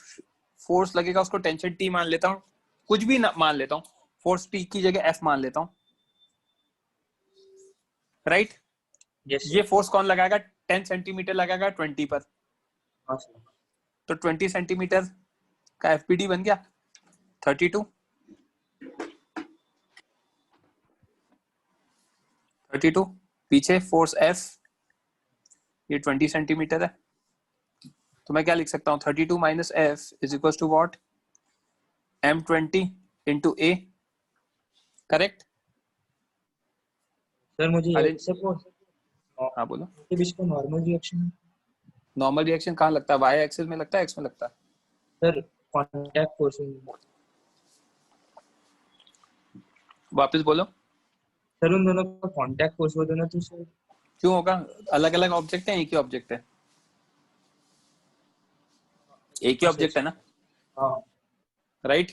फोर्स लगेगा, उसको टेंशन टी मान लेता हूँ, कुछ भी मान लेता हूँ, फोर्स टी की जगह एफ मान लेता हूँ, राइट। ये फोर्स कौन लगाएगा? 10 सेंटीमीटर लगाएगा 20 पर, तो 20 सेंटीमीटर का एफपीडी बन गया 32 पीछे फोर्स एफ ये 20 सेंटीमीटर है, तो मैं क्या लिख सकता हूँ 32 minus F is equal to what M20 into A, correct. Sir मुझे अरे सपोज हाँ बोलो। के बीच का नॉर्मल रिएक्शन, नॉर्मल रिएक्शन कहाँ लगता है? वाई एक्सिस में लगता है, एक्स में लगता है? Sir contact force. वापस बोलो। सर उन दोनों का कांटेक्ट फोर्स हो दोनों तो सर क्यों होगा? अलग अलग ऑब्जेक्ट है, एक ही ऑब्जेक्ट है? एक ही ऑब्जेक्ट है ना, हाँ राइट।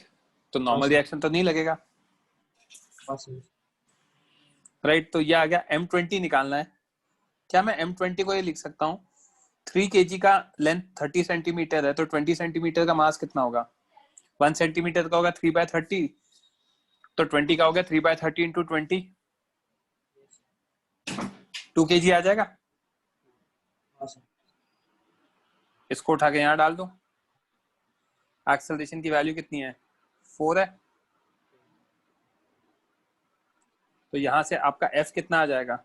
तो नॉर्मल रिएक्शन तो नहीं लगेगा, राइट। तो ये आ गया M20 निकालना है। क्या मैं M20 को ये लिख सकता हूँ 3 kg का लेंथ 30 सेंटीमीटर है, तो 20 सेंटीमीटर का मास कितना होगा? 1 सेंटीमीटर का होगा 3/30, तो 20 का हो गया 3/30 इंटू 20, 2 kg आ जाएगा। इसको उठा के यहाँ डाल दो, एक्सेलरेशन की वैल्यू कितनी है? 4 है, तो यहाँ से आपका F कितना आ जाएगा?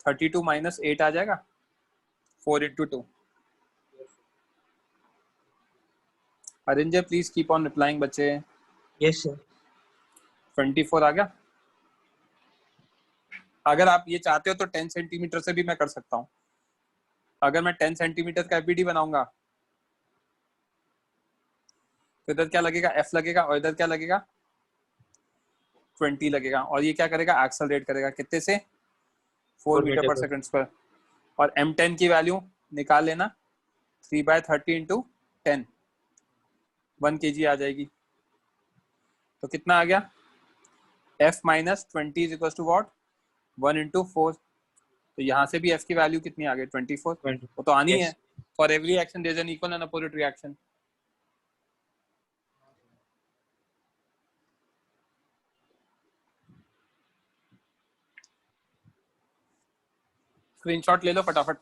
32 माइनस 8 आ जाएगा, 4 into 2। Arinjay please keep on replying बच्चे। Yes sir. 24 आ गया। अगर आप ये चाहते हो तो 10 सेंटीमीटर से भी मैं कर सकता हूँ। अगर मैं 10 सेंटीमीटर का एफबीडी बनाऊंगा तो इधर क्या लगेगा? F लगेगा, और इधर क्या लगेगा? 20 लगेगा, और ये क्या करेगा? एक्सेलरेट करेगा कितने से? 4 मीटर पर सेकंड स्क्वायर। और M10 की वैल्यू निकाल लेना, 3/30 इंटू 10, 1 kg आ जाएगी। तो कितना आ गया? F minus 20 is equal to what 1 into 4। तो यहाँ से भी F की वैल्यू कितनी आ गई? 24। वो तो आनी है। For every action there is an equal and opposite reaction. Screenshot ले लो फटाफट।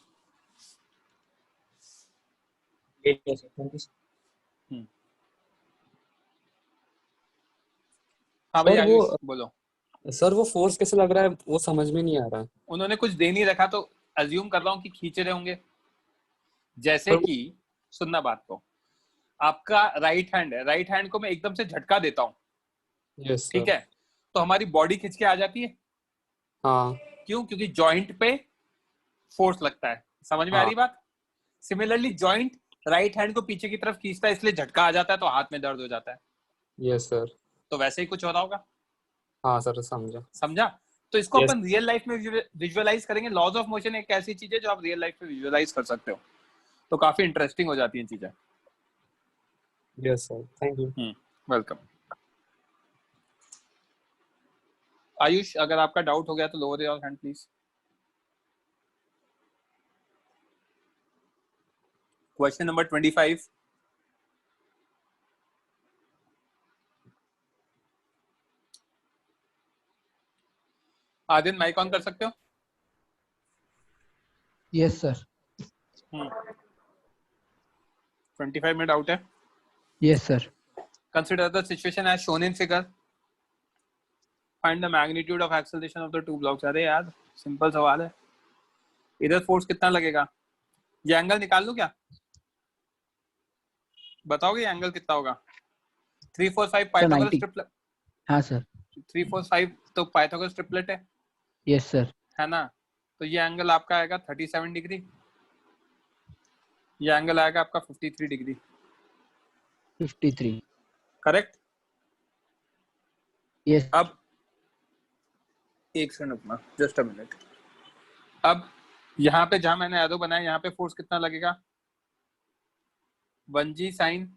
हाँ भाई आयुष बोलो। सर वो फोर्स कैसे लग रहा है वो समझ में नहीं आ रहा। उन्होंने कुछ दे नहीं रखा, तो अज्यूम कर रहा हूँ कि खींचे रहे होंगे। जैसे कि सुनना बात को, आपका राइट हैंड है, राइट हैंड को मैं एकदम से झटका देता हूँ, ठीक है, तो हमारी बॉडी खिंच के आ जाती है। हाँ। क्यों? क्योंकि जॉइंट पे फोर्स लगता है। समझ में आ रही बात? सिमिलरली जॉइंट राइट हैंड को पीछे की तरफ खींचता है, इसलिए झटका आ जाता है, तो हाथ में दर्द हो जाता है। Yes sir. तो वैसे ही कुछ हो रहा होगा। हाँ सर समझा। समझा? तो इसको अपन रियल लाइफ में विजुअलाइज करेंगे। लॉज ऑफ मोशन एक ऐसी चीज है जो आप रियल लाइफ में विजुअलाइज कर सकते हो, तो काफी इंटरेस्टिंग हो जाती है चीजें। Yes sir, thank you. Welcome. Ayush अगर आपका डाउट हो गया तो lower your hand please. Question number 25। Adin mike on कर सकते हो? Yes sir. 25 में डाउट है? Yes, sir. Consider the situation as shown in figure. Find the magnitude of acceleration of the two blocks. अरे यार सिंपल सवाल है. इधर फोर्स कितना लगेगा? ये एंगल निकाल लूं क्या? बताओगे ये एंगल कितना होगा? 3 4 5 पाइथागोरस ट्रिपलेट. हाँ सर. 3 4 5 तो पाइथागोरस ट्रिपलेट है. Yes, sir. है ना? तो ये एंगल आपका आएगा 37 डिग्री. ये एंगल आएगा आपका 53 डिग्री. 53. करेक्ट? Yes. अब एक सेकंड रुकना, जस्ट अ मिनट. अब यहाँ पे जहां मैंने एरो बनाया यहाँ पे फोर्स कितना लगेगा? 1g sin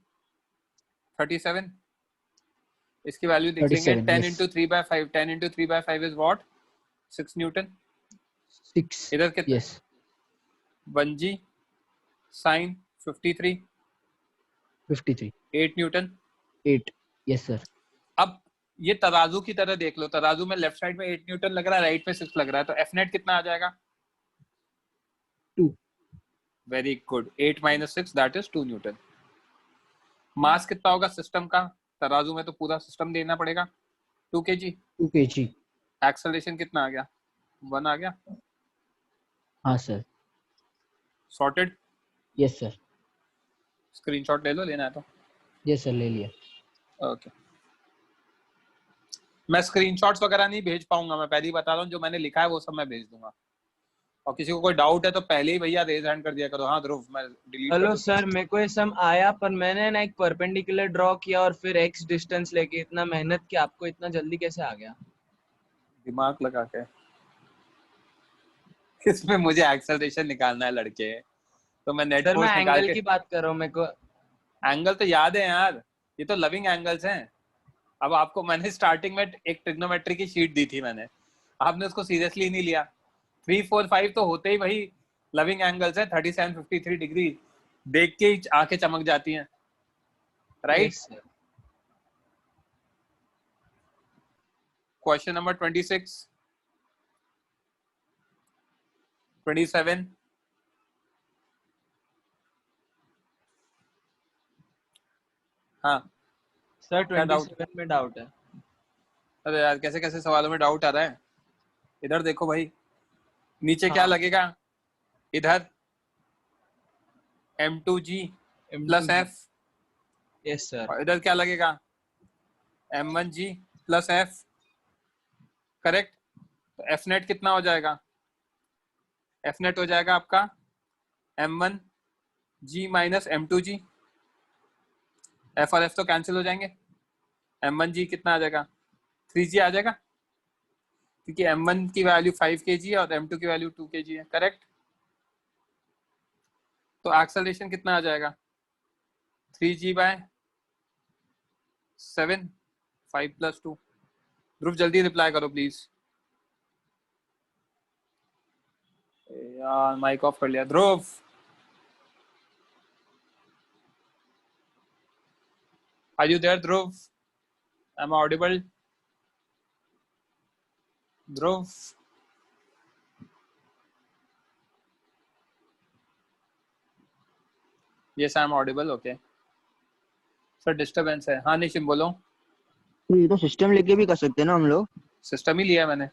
37. इसकी वैल्यू देख लेंगे. 10 into 3/5. 10 into 3/5 is what? 6 Newton. 6. इधर कितना? Yes. 1g sin 53. 53. 8 Newton. 8. Yes, sir. अब ये तराजू की तरह देख लो. तराजू में लेफ्ट साइड में 8 न्यूटन लग रहा है, राइट में 6 लग रहा है. तो एफ नेट कितना आ जाएगा? 2. Very good. 8 - 6 that is 2 newton. Mass कितना होगा सिस्टम का? तराजू में तो पूरा सिस्टम देना पड़ेगा. 2 kg. 2 kg. एक्सेलरेशन कितना आ गया? 1 आ गया. हाँ sir. Sorted. Yes, sir. Screenshot ले लो, लेना है तो. Yes, sir. ले लिया. ओके. मैं स्क्रीनशॉट्स वगैरह नहीं भेज पाऊंगा, मैं पहले ही बता रहा हूँ. जो मैंने लिखा है वो सब मैं भेज दूंगा. और किसी को कोई डाउट है तो पहले ही भैया रेज हैंड कर दिया करो. हाँ ध्रुव, मैं डिलीट. हेलो सर, मेरे को ये सम आया, पर मैंने ना एक परपेंडिकुलर ड्रॉ किया और फिर एक्स डिस्टेंस लेके इतना मेहनत की, आपको इतना जल्दी कैसे आ गया? दिमाग लगा के. इसमें मुझे एक्सेलरेशन निकालना है लड़के, तो मैं नेट सर मैं फोर्स निकाल एंगल के. की बात कर रहा हूँ. मेरे को एंगल तो याद है यार, ये तो लविंग एंगल्स हैं. अब आपको मैंने स्टार्टिंग में एक ट्रिग्नोमेट्री की शीट दी थी मैंने, आपने उसको सीरियसली नहीं लिया. 3 4 5 तो होते ही वही लविंग एंगल्स हैं. 37 53 डिग्री देख के ही आंखें चमक जाती हैं, राइट? Question number 26 27. हाँ सर 27 में डाउट है. अरे यार कैसे कैसे सवालों में डाउट आ रहा है. इधर देखो भाई, नीचे क्या लगेगा? इधर m2g plus f. Yes sir. और इधर क्या लगेगा? m1g plus f. करेक्ट? तो f नेट कितना हो जाएगा? f नेट हो जाएगा आपका m1g माइनस m2g. f और f तो कैंसिल हो जाएंगे. m1g कितना आ जाएगा? 3g आ जाएगा, क्योंकि m1 की वैल्यू 5 kg है और m2 की वैल्यू 2 kg है. करेक्ट? तो एक्सेलरेशन कितना आ जाएगा? 3g/7. 5 + 2. ध्रुव जल्दी रिप्लाई करो प्लीज. यार माइक ऑफ कर लिया ध्रुव. Are you there, Dhruv? Am I audible? Dhruv? Yes, I am audible. Okay. Sir, disturbance है. हाँ निशिम बोलो. ये तो सिस्टम लेके भी कर सकते हैं ना हम लोग? सिस्टम ही लिया मैंने.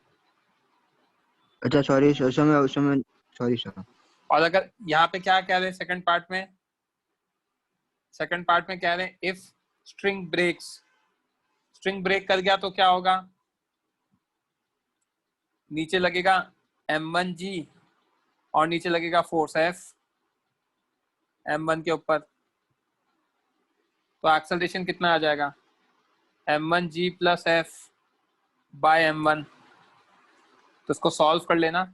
अच्छा सॉरी सॉरी सर. और अगर यहाँ पे क्या कह रहे हैं सेकंड पार्ट में? सेकंड पार्ट में कह रहे हैं if string breaks. String break कर गया तो क्या होगा? नीचे लगेगा m1g और नीचे लगेगा फोर्स f m1 के ऊपर. तो एक्सेलरेशन कितना आ जाएगा? m1g plus f by m1. तो इसको सॉल्व कर लेना.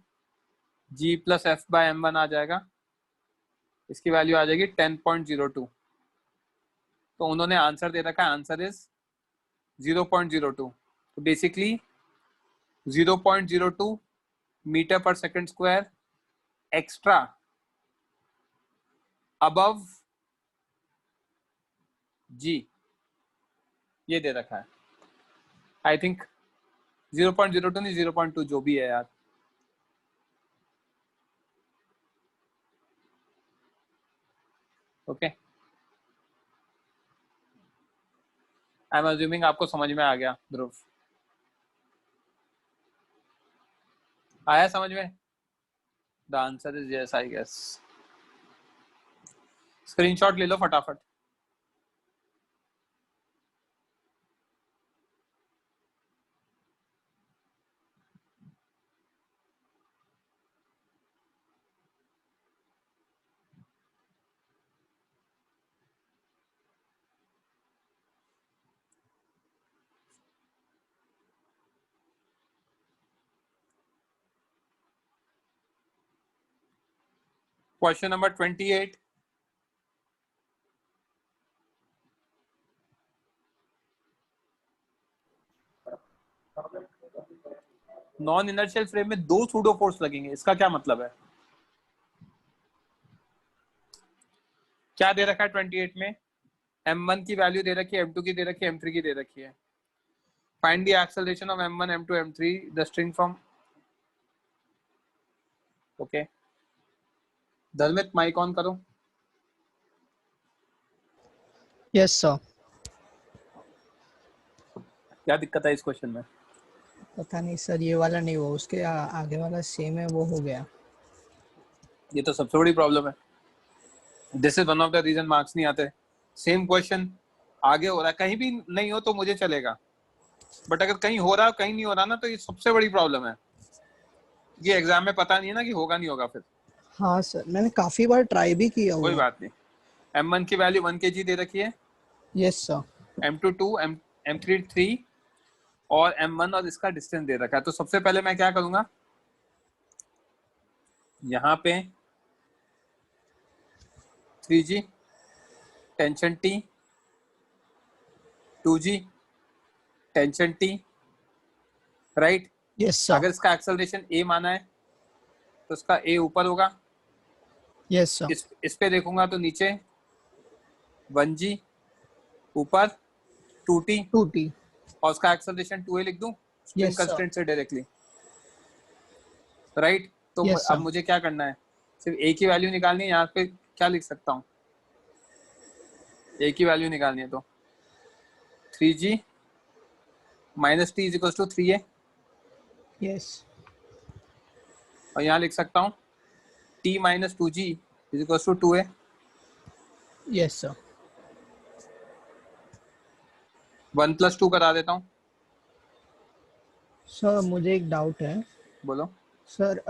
g plus f by m1 आ जाएगा. इसकी वैल्यू आ जाएगी 10.02. तो उन्होंने आंसर दे रखा है, आंसर इज 0.02. तो basically 0.02 metre per second square extra above जी, ये दे रखा है. आई थिंक 0.02 नहीं 0.2 जो भी है यार. ओके आई एम अज्यूमिंग आपको समझ में आ गया ध्रुव, आया समझ में? The answer is yes I guess. Screenshot ले लो फटाफट। Question number 28. Non inertial frame में 2 सूडो फोर्स लगेंगे, इसका क्या मतलब है? क्या दे रखा है 28 में? m1 की वैल्यू दे रखी है, m2 की दे रखी है, m3 की दे रखी है। Find the acceleration of m1 m2 m3 the string from. Okay Dharmit mike on करो। Yes sir. क्या दिक्कत है इस क्वेश्चन में? पता नहीं सर, ये वाला नहीं हुआ, उसके आगे वाला सेम है, वो हो गया। ये तो सबसे बड़ी प्रॉब्लम है। This is one of the reason marks नहीं आते। सेम क्वेश्चन आगे हो रहा है, कहीं भी नहीं हो तो मुझे चलेगा, बट अगर कहीं हो रहा है कहीं नहीं हो रहा ना, तो ये सबसे बड़ी प्रॉब्लम है। ये एग्जाम में पता नहीं है ना कि होगा नहीं होगा फिर। हाँ सर, मैंने काफी बार ट्राई भी किया हुआ। कोई बात नहीं। m1 की वैल्यू 1 kg दे रखी है। Yes sir. m2 2, m3 3 और m1 और इसका डिस्टेंस दे रखा है। तो सबसे पहले मैं क्या करूंगा, यहाँ पे 3g tension t, 2g tension t, right? Yes sir. अगर इसका एक्सेलरेशन a माना है तो इसका a ऊपर होगा। Yes sir. इस पे देखूंगा तो नीचे 1g ऊपर 2t और उसका एक्सेलरेशन 2a लिख दूं स्ट्रिंग कंस्ट्रेंट से डायरेक्टली, राइट? तो अब मुझे क्या करना है, सिर्फ a की वैल्यू निकालनी है। यहाँ पे क्या लिख सकता हूँ, a की वैल्यू निकालनी है तो 3g minus t is equal to 3a। Yes. और यहाँ लिख सकता हूँ t minus 2g is equal to 2a। Yes sir. 1 + 2 करा देता हूँ। सर मुझे एक डाउट है। बोलो सर,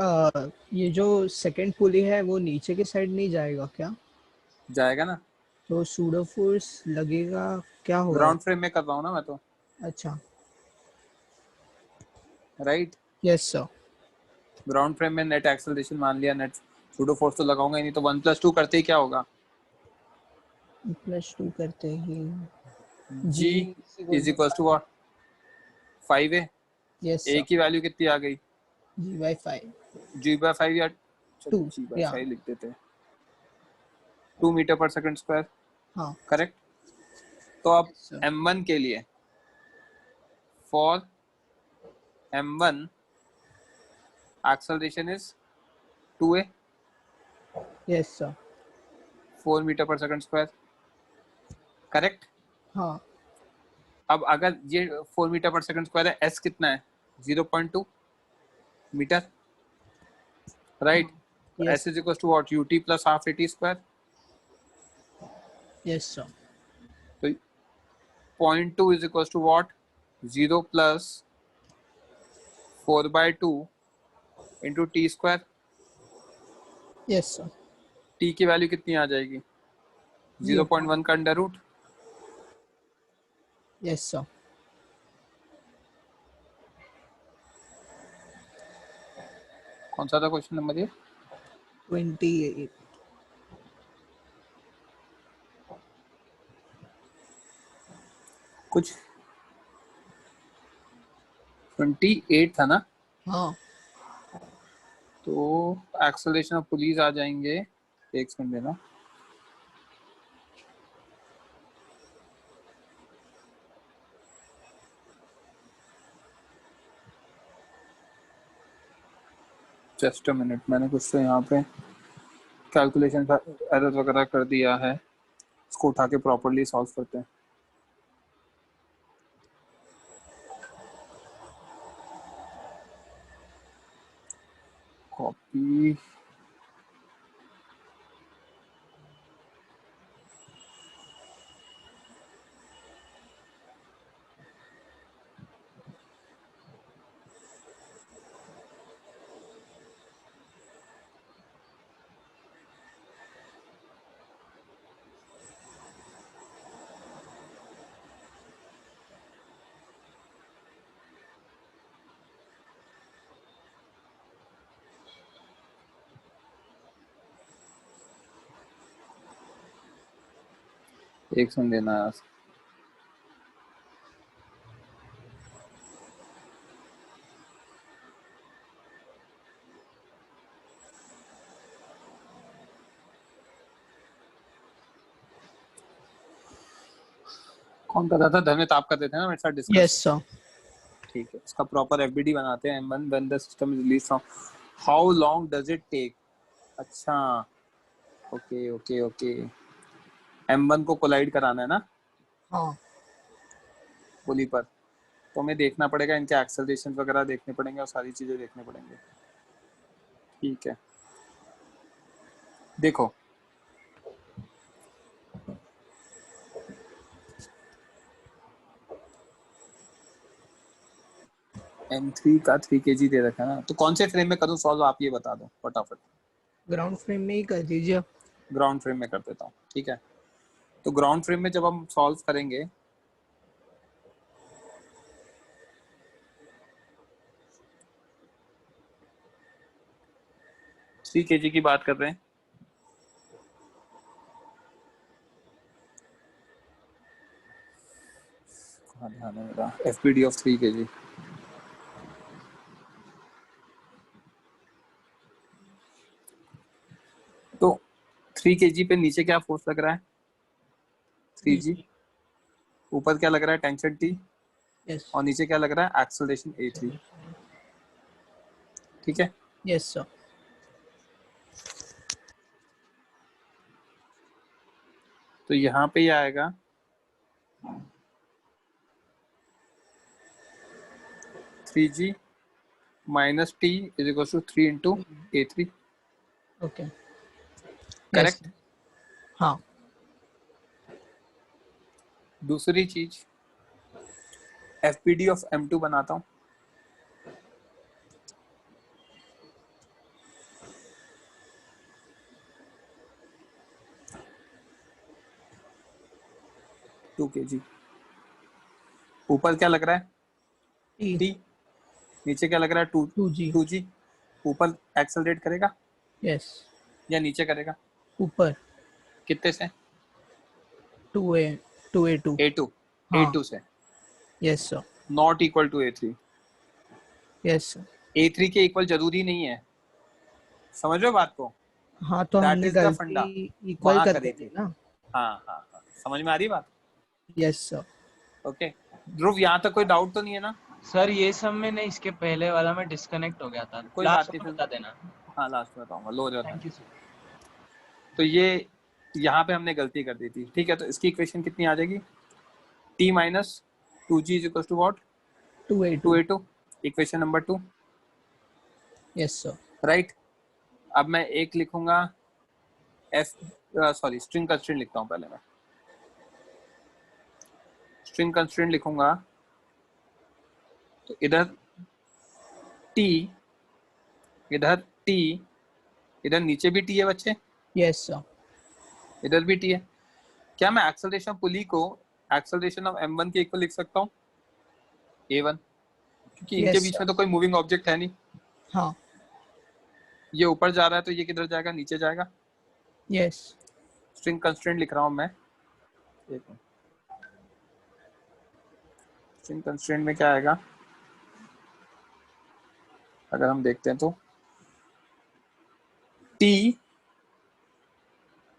ये जो सेकंड पुली है वो नीचे के साइड नहीं जाएगा क्या? जाएगा ना। तो सूडो फोर्स लगेगा क्या होगा? ग्राउंड फ्रेम में कर रहा हूँ ना मैं तो। अच्छा, right. Yes sir. Ground frame में नेट एक्सेलरेशन मान लिया, नेट सूडो फोर्स तो लगाऊंगा ही नहीं। तो 1 + 2 करते ही क्या होगा, +2 करते ही g is equal to what 5a। Yes a की वैल्यू कितनी आ गई, g/5 g/5 या 2 g/5 लिख देते हैं, 2 मीटर पर सेकंड स्क्वायर। हाँ करेक्ट। तो अब m1 के लिए for m1 acceleration is 2a, yes sir. 4 metre per second square. Correct. हाँ। अब अगर ये 4 मीटर पर सेकंड स्क्वायर है, s कितना है 0.2 मीटर, right? s is equal to what ut plus half at square. Yes sir. तो 0.2 is equal to what 0 plus 4/2 into t square. Yes sir. t की वैल्यू कितनी आ जाएगी 0.1 का अंडर रूट। Yes sir. कौन सा था क्वेश्चन नंबर ये? 28। कुछ 28 था ना? हाँ। तो एक्सेलरेशन ऑफ पुलीज आ जाएंगे, एक सेकंड देना। जस्ट अ मिनट, मैंने कुछ तो यहाँ पे कैलकुलेशन एरर वगैरह कर दिया है, इसको उठा के प्रॉपर्ली सॉल्व करते हैं। एक सुन देना यार। कौन कर रहा था? धर्मित आप करते थे ना मेरे साथ डिस्कस? Yes sir. ठीक है, इसका प्रॉपर एफबीडी बनाते हैं। M1 when the system is released from how long does it take? अच्छा, ओके ओके ओके। M1 को कोलाइड कराना है ना हाँ पुली पर, तो हमें देखना पड़ेगा, इनके एक्सेलरेशन वगैरह देखने पड़ेंगे और सारी चीजें देखने पड़ेंगे। ठीक है, देखो M3 का 3 kg दे रखा है ना, तो कौन से फ्रेम में करूँ सॉल्व, आप ये बता दो फटाफट। ग्राउंड फ्रेम में ही कर दीजिए। ग्राउंड फ्रेम में कर देता हूँ, ठीक है। तो ग्राउंड फ्रेम में जब हम सॉल्व करेंगे थ्री केजी की बात कर रहे हैं, कहाँ ध्यान है मेरा, एफपीडी ऑफ 3 kg। तो 3 kg पे नीचे क्या फोर्स लग रहा है? 3g। ऊपर क्या लग रहा है? Tension T। यस और नीचे क्या लग रहा है? Acceleration A3। ठीक है, यस सर। तो यहाँ पे ये आएगा 3g minus T is equals to 3 into A3। Okay correct. हाँ दूसरी चीज एफपीडी ऑफ M2 बनाता हूँ। Two kg। ऊपर क्या लग रहा है? T। नीचे क्या लग रहा है? 2g। ऊपर एक्सेलरेट करेगा यस या नीचे करेगा? ऊपर कितने से? 2A2 A2। हाँ। A2 से। Yes sir. Not equal to A3। Yes sir. A3 के इक्वल जरूरी नहीं है, समझ रहे हो बात को? हाँ तो That हमने is the funda। गलती इक्वल वहाँ कर करी दी थी ना। हाँ हाँ हाँ, समझ में आ रही बात? Yes sir. ओके ध्रुव, यहाँ तक कोई डाउट तो नहीं है ना? सर ये सब में नहीं, इसके पहले वाला में डिस्कनेक्ट हो गया था। कोई लास्ट बात में नहीं, बता देना। हाँ लास्ट में बताऊंगा, लो जाता है। Thank you sir. तो ये यहाँ पे हमने गलती कर दी थी, ठीक है। तो इसकी इक्वेशन कितनी आ जाएगी? T minus 2g is equals to what? 2A2। Equation number 2। Yes sir. Right. अब मैं एक लिखूंगा स्ट्रिंग कंस्ट्रेंट लिखता हूँ पहले मैं। स्ट्रिंग कंस्ट्रेंट लिखूंगा तो इधर T, इधर T, इधर नीचे भी T है बच्चे। Yes sir. इधर भी T है। क्या मैं एक्सेलरेशन पुली को एक्सेलरेशन ऑफ M1 के इक्वल लिख सकता हूँ? A1, क्योंकि इनके बीच में तो कोई मूविंग ऑब्जेक्ट है नहीं। हाँ ये ऊपर जा रहा है तो ये किधर जाएगा? नीचे जाएगा। यस। स्ट्रिंग कंस्ट्रेंट लिख रहा हूँ मैं। स्ट्रिंग कंस्ट्रेंट में क्या आएगा अगर हम देखते हैं तो T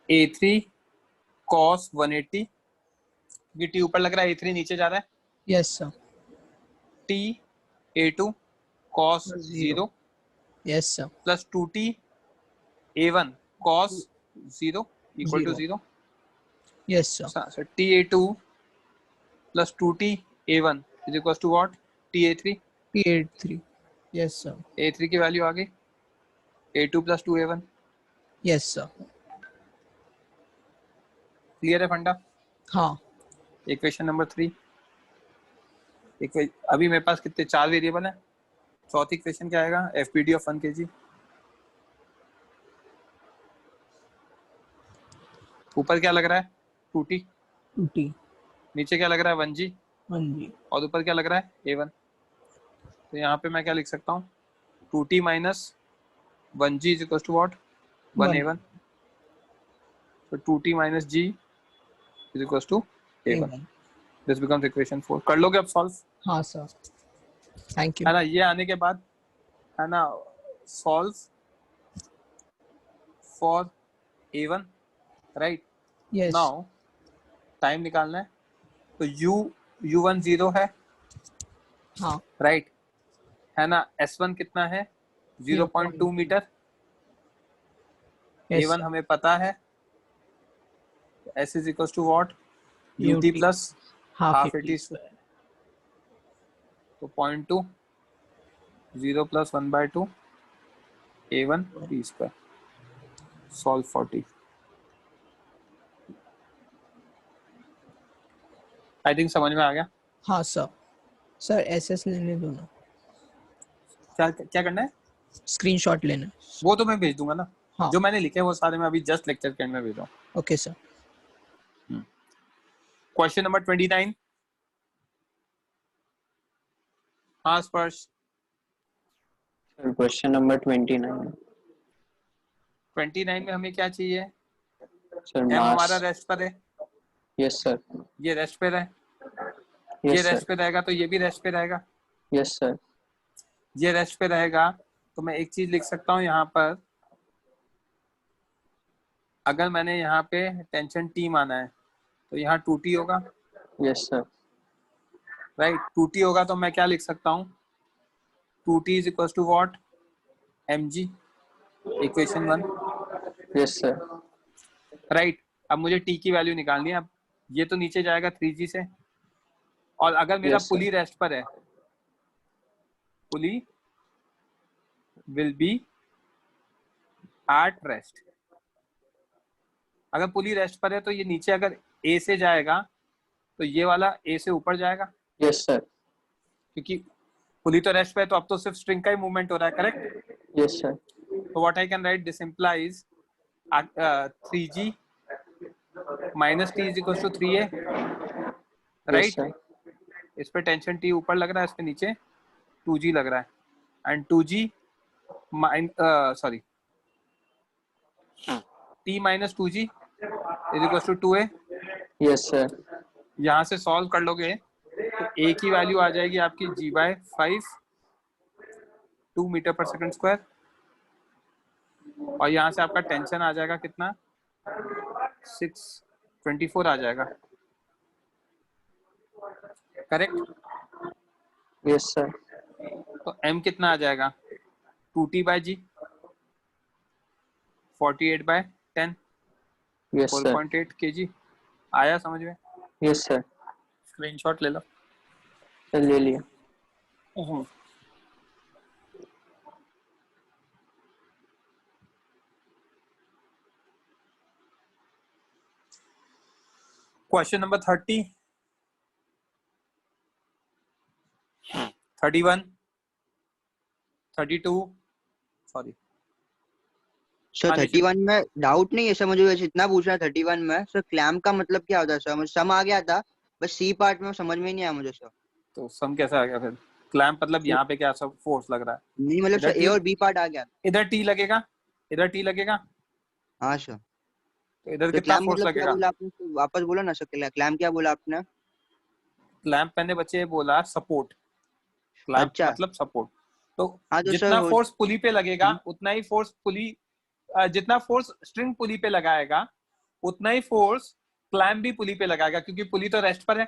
A3 cos 180, ये T ऊपर लग रहा है, A3 नीचे जा रहा है। Yes sir. T A2 cos 0 yes sir. Plus 2T A1 cos 0 equal to 0। Yes sir. T A2 plus 2T A1 is equal to what? T A3। T83। Yes sir. A3 की वैल्यू आ गई A2 plus 2 A1। Yes sir. Clear है फंडा? हाँ। Equation number 3। अभी मेरे पास कितने 4 वेरिएबल हैं। चौथी इक्वेशन क्या आएगा? FPD of 1 kg। ऊपर क्या लग रहा है? 2T। नीचे क्या लग रहा है? 1G। और ऊपर क्या लग रहा है? A1। तो यहाँ पे मैं क्या लिख सकता हूँ? 2T minus 1G is equal to what? 1A1। तो 2T minus G is equals to a1. A1. This becomes equation 4. कर लोगे अब सॉल्व? हाँ सर, थैंक यू. है ना, ये आने के बाद है ना solve for a1, right? Yes. Now time निकालना है, तो u1 0 है, हाँ. राइट? है ना, s1 कितना है? 0.2 मीटर. Yes, a1 sir. हमें पता है, s is equals to what? ut UT plus half half AT at square. तो 0.2 0 plus 1/2 a1 t square. Solve 40. I think समझ में आ गया. हाँ सर. सर SS लेने दो ना, क्या क्या करना है? स्क्रीनशॉट लेना. वो तो मैं भेज दूंगा ना. हाँ. जो मैंने लिखे हैं वो सारे मैं अभी जस्ट लेक्चर के एंड में भेज रहा हूँ. Okay sir. Question number 29. हाँ स्पर्श. Question number 29. 29 में हमें क्या चाहिए? सर m मास. हमारा रेस्ट पर है. Yes sir. ये रेस्ट पे है. ये यस रेस्ट सर. पे रहेगा तो ये भी रेस्ट पे रहेगा. Yes sir. ये रेस्ट पे रहेगा तो मैं एक चीज लिख सकता हूँ यहाँ पर. अगर मैंने यहाँ पे टेंशन T माना है तो यहाँ 2T होगा, यस सर. राइट? 2T होगा तो मैं क्या लिख सकता हूँ? 2T is equal to what? mg. Equation 1. Yes sir. Right. अब मुझे T की वैल्यू निकालनी है. अब ये तो नीचे जाएगा 3g से, और अगर मेरा Yes, sir. पुली रेस्ट पर है, पुली विल बी एट रेस्ट. अगर पुली रेस्ट पर है तो ये नीचे अगर A से जाएगा तो ये वाला A से ऊपर जाएगा. Yes sir. क्योंकि पुली तो रेस्ट पे है तो अब तो सिर्फ स्ट्रिंग का ही मूवमेंट हो रहा है, correct? Yes sir. So what I can write, this implies 3g minus t is equals to 3a, right? sir. इस पे टेंशन T ऊपर लग रहा है, इस पे नीचे 2g लग रहा है, and 2g t minus 2g is equals to 2a. Yes sir. यहाँ से सॉल्व कर लोगे तो a की वैल्यू आ जाएगी आपकी g/5 2 metre per second square, और यहाँ से आपका टेंशन आ जाएगा कितना? 624 आ जाएगा, करेक्ट? Yes sir. तो m कितना आ जाएगा? 2t/g 48/10 yes sir. 4.8 kg. आया समझ में? Yes sir. स्क्रीनशॉट ले लो. सर ले लिया. क्वेश्चन नंबर 30, 31, 32, सॉरी सर 31 में डाउट नहीं है सर, मुझे वैसे इतना पूछना है 31 में सर क्लैम्प का मतलब क्या होता है सर? मुझे सम आ गया था, बस सी पार्ट में समझ में नहीं आया मुझे सर. तो सम कैसा आ गया फिर? क्लैम्प मतलब यहाँ पे क्या सब फोर्स लग रहा है? नहीं मतलब सर ए और बी पार्ट आ गया. इधर T लगेगा, इधर T लगेगा. हाँ सर. तो इधर तो कितना क्लैम्प फोर्स मतलब क्या लगेगा? बोला आपने? वापस बोलो ना सर, क्लैम्प क्या बोला आपने? क्लैम्प मैंने बच्चे बोला सपोर्ट. क्लैम्प अच्छा. मतलब सपोर्ट. तो हाँ तो जितना सर फोर्स पुली पे लगेगा उतना ही फोर्स पुली, जितना फोर्स स्ट्रिंग पुली पे लगाएगा उतना ही फोर्स क्लैम्प भी पुली पे लगाएगा, क्योंकि पुली तो रेस्ट पर है.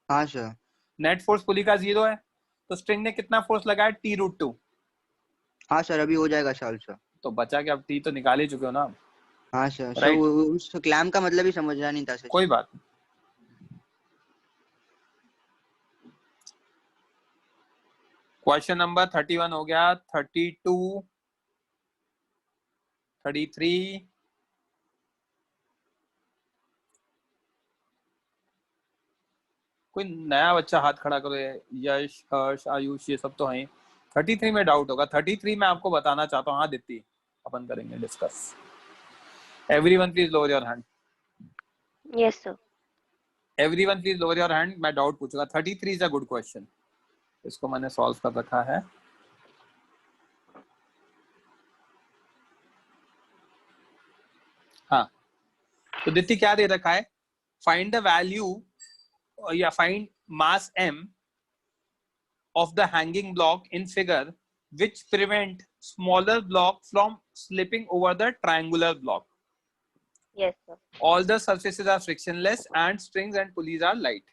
हाँ सर. नेट फोर्स पुली का 0 है, तो स्ट्रिंग ने कितना फोर्स लगाया? T√2. हाँ सर अभी हो जाएगा सर. तो बचा कि अब T तो निकाल ही चुके हो ना. हाँ सर. Right. उस क्लैम्प का मतलब ही समझना नहीं था सर. कोई बात नहीं. क्वेश्चन नंबर 31 हो गया. 32, 33, कोई नया बच्चा हाथ खड़ा करो. यश, हर्ष, आयुष, ये सब तो हैं. 33 में डाउट होगा. 33 में आपको बताना चाहता हूँ. हाँ दित्ती, अपन करेंगे discuss. Everyone please lower your hand. Yes sir. Everyone please lower your hand. मैं डाउट पूछूंगा. 33 इज अ गुड क्वेश्चन. इसको मैंने सॉल्व कर रखा है. हाँ, तो दित्ती क्या दे रखा है? find the value find mass m of the hanging block in figure which prevent smaller block from slipping over the triangular block. Yes, sir. All the surfaces are frictionless and strings and pulleys are light.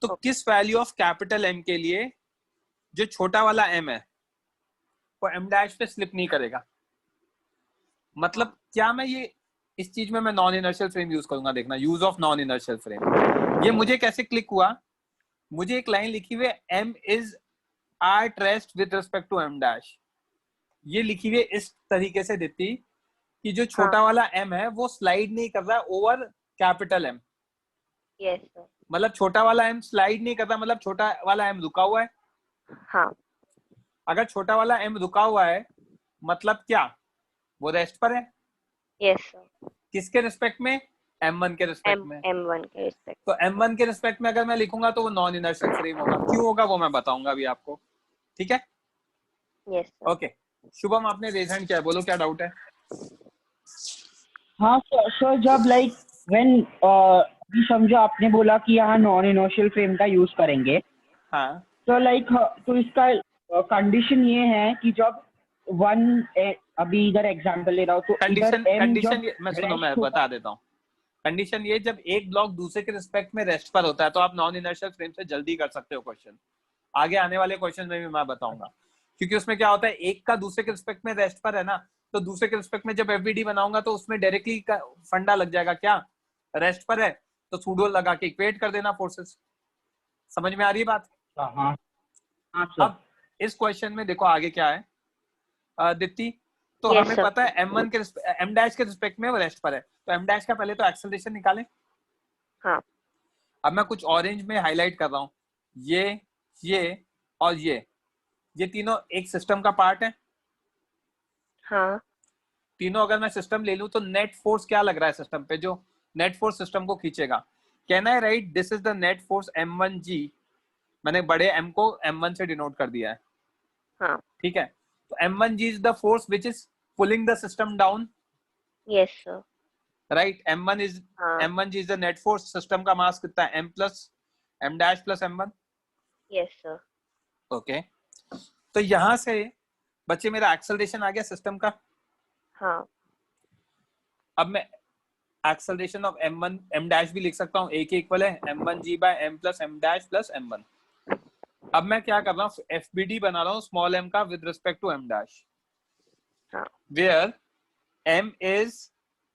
तो किस वैल्यू ऑफ कैपिटल M के लिए जो छोटा वाला M है वो M डैश पे स्लिप नहीं करेगा? मतलब क्या मैं ये इस चीज में मैं नॉन इनर्शियल फ्रेम यूज करूंगा? देखना, use of non inertial frame. ये मुझे कैसे क्लिक हुआ? मुझे एक लाइन लिखी हुई है M is at rest with respect to M dash. ये लिखी हुई इस तरीके से देती कि जो छोटा वाला M है वो स्लाइड नहीं कर रहा over capital M। Yes sir. मतलब छोटा वाला M स्लाइड नहीं कर रहा, मतलब छोटा वाला M रुका हुआ है। हाँ। अगर छोटा वाला M रुका हुआ है मतलब क्या? वो रेस्ट पर है। Yes sir. किसके रिस्पेक्ट में? M1 के रिस्पेक्ट में। M1 के रिस्पेक्ट। तो M1 के रिस्पेक्ट में अगर मैं लिखूंगा तो वो नॉन इनर्शियल फ्रेम होगा। क्यों होगा वो मैं बताऊंगा अभी आपको, ठीक है? Yes sir. ओके, शुभम आपने रेज हैंड किया, बोलो क्या डाउट है? हाँ सर, जब लाइक व्हेन समझो आपने बोला कि यहाँ नॉन इनर्शियल फ्रेम का यूज करेंगे। हाँ। तो लाइक तो इसका कंडीशन ये है कि जब अभी इधर एग्जांपल ले रहा हूँ तो कंडीशन मैं सुनो, मैं बता देता हूँ। कंडीशन ये, जब एक ब्लॉक दूसरे के रिस्पेक्ट में रेस्ट पर होता है तो आप नॉन इनर्शियल फ्रेम से जल्दी कर सकते हो क्वेश्चन। आगे आने वाले क्वेश्चन में भी मैं बताऊंगा, क्योंकि उसमें क्या होता है, एक का दूसरे के रिस्पेक्ट में रेस्ट पर है ना, तो दूसरे के रिस्पेक्ट में जब एफबीडी बनाऊंगा तो उसमें डायरेक्टली फंडा लग जाएगा, क्या रेस्ट पर है तो सूडो लगा के इक्वेट कर देना फोर्सेस। समझ में आ रही है बात? हाँ। अब इस क्वेश्चन में देखो आगे क्या है दित्ती, तो हमें पता है M1 के M डैश के रिस्पेक्ट में वो रेस्ट पर है, तो M डैश का पहले तो एक्सेलरेशन निकालें। हाँ। अब मैं कुछ ऑरेंज में हाईलाइट कर रहा हूँ, ये और ये तीनों एक सिस्टम का पार्ट है। हाँ। तीनों अगर मैं सिस्टम ले लूं तो नेट फोर्स क्या लग रहा है सिस्टम पे, जो नेट फोर्स सिस्टम को खींचेगा? Can I right this is the net force M1G? मैंने बड़े M को M1 से डिनोट कर दिया है। हाँ। ठीक है, तो M1G is the force which is pulling the system down. Yes sir. Right, M1G is the net force। System का मास कितना है? M dash plus M1। Yes sir. Okay, तो यहाँ से बच्चे मेरा एक्सेलरेशन आ गया सिस्टम का। हाँ। अब मैं एक्सेलरेशन ऑफ M डैश भी लिख सकता हूँ, एक इक्वल है M1G by M plus M dash plus M1। अब मैं क्या कर रहा हूँ, FBD बना रहा हूँ स्मॉल m का with respect to M dash, where M is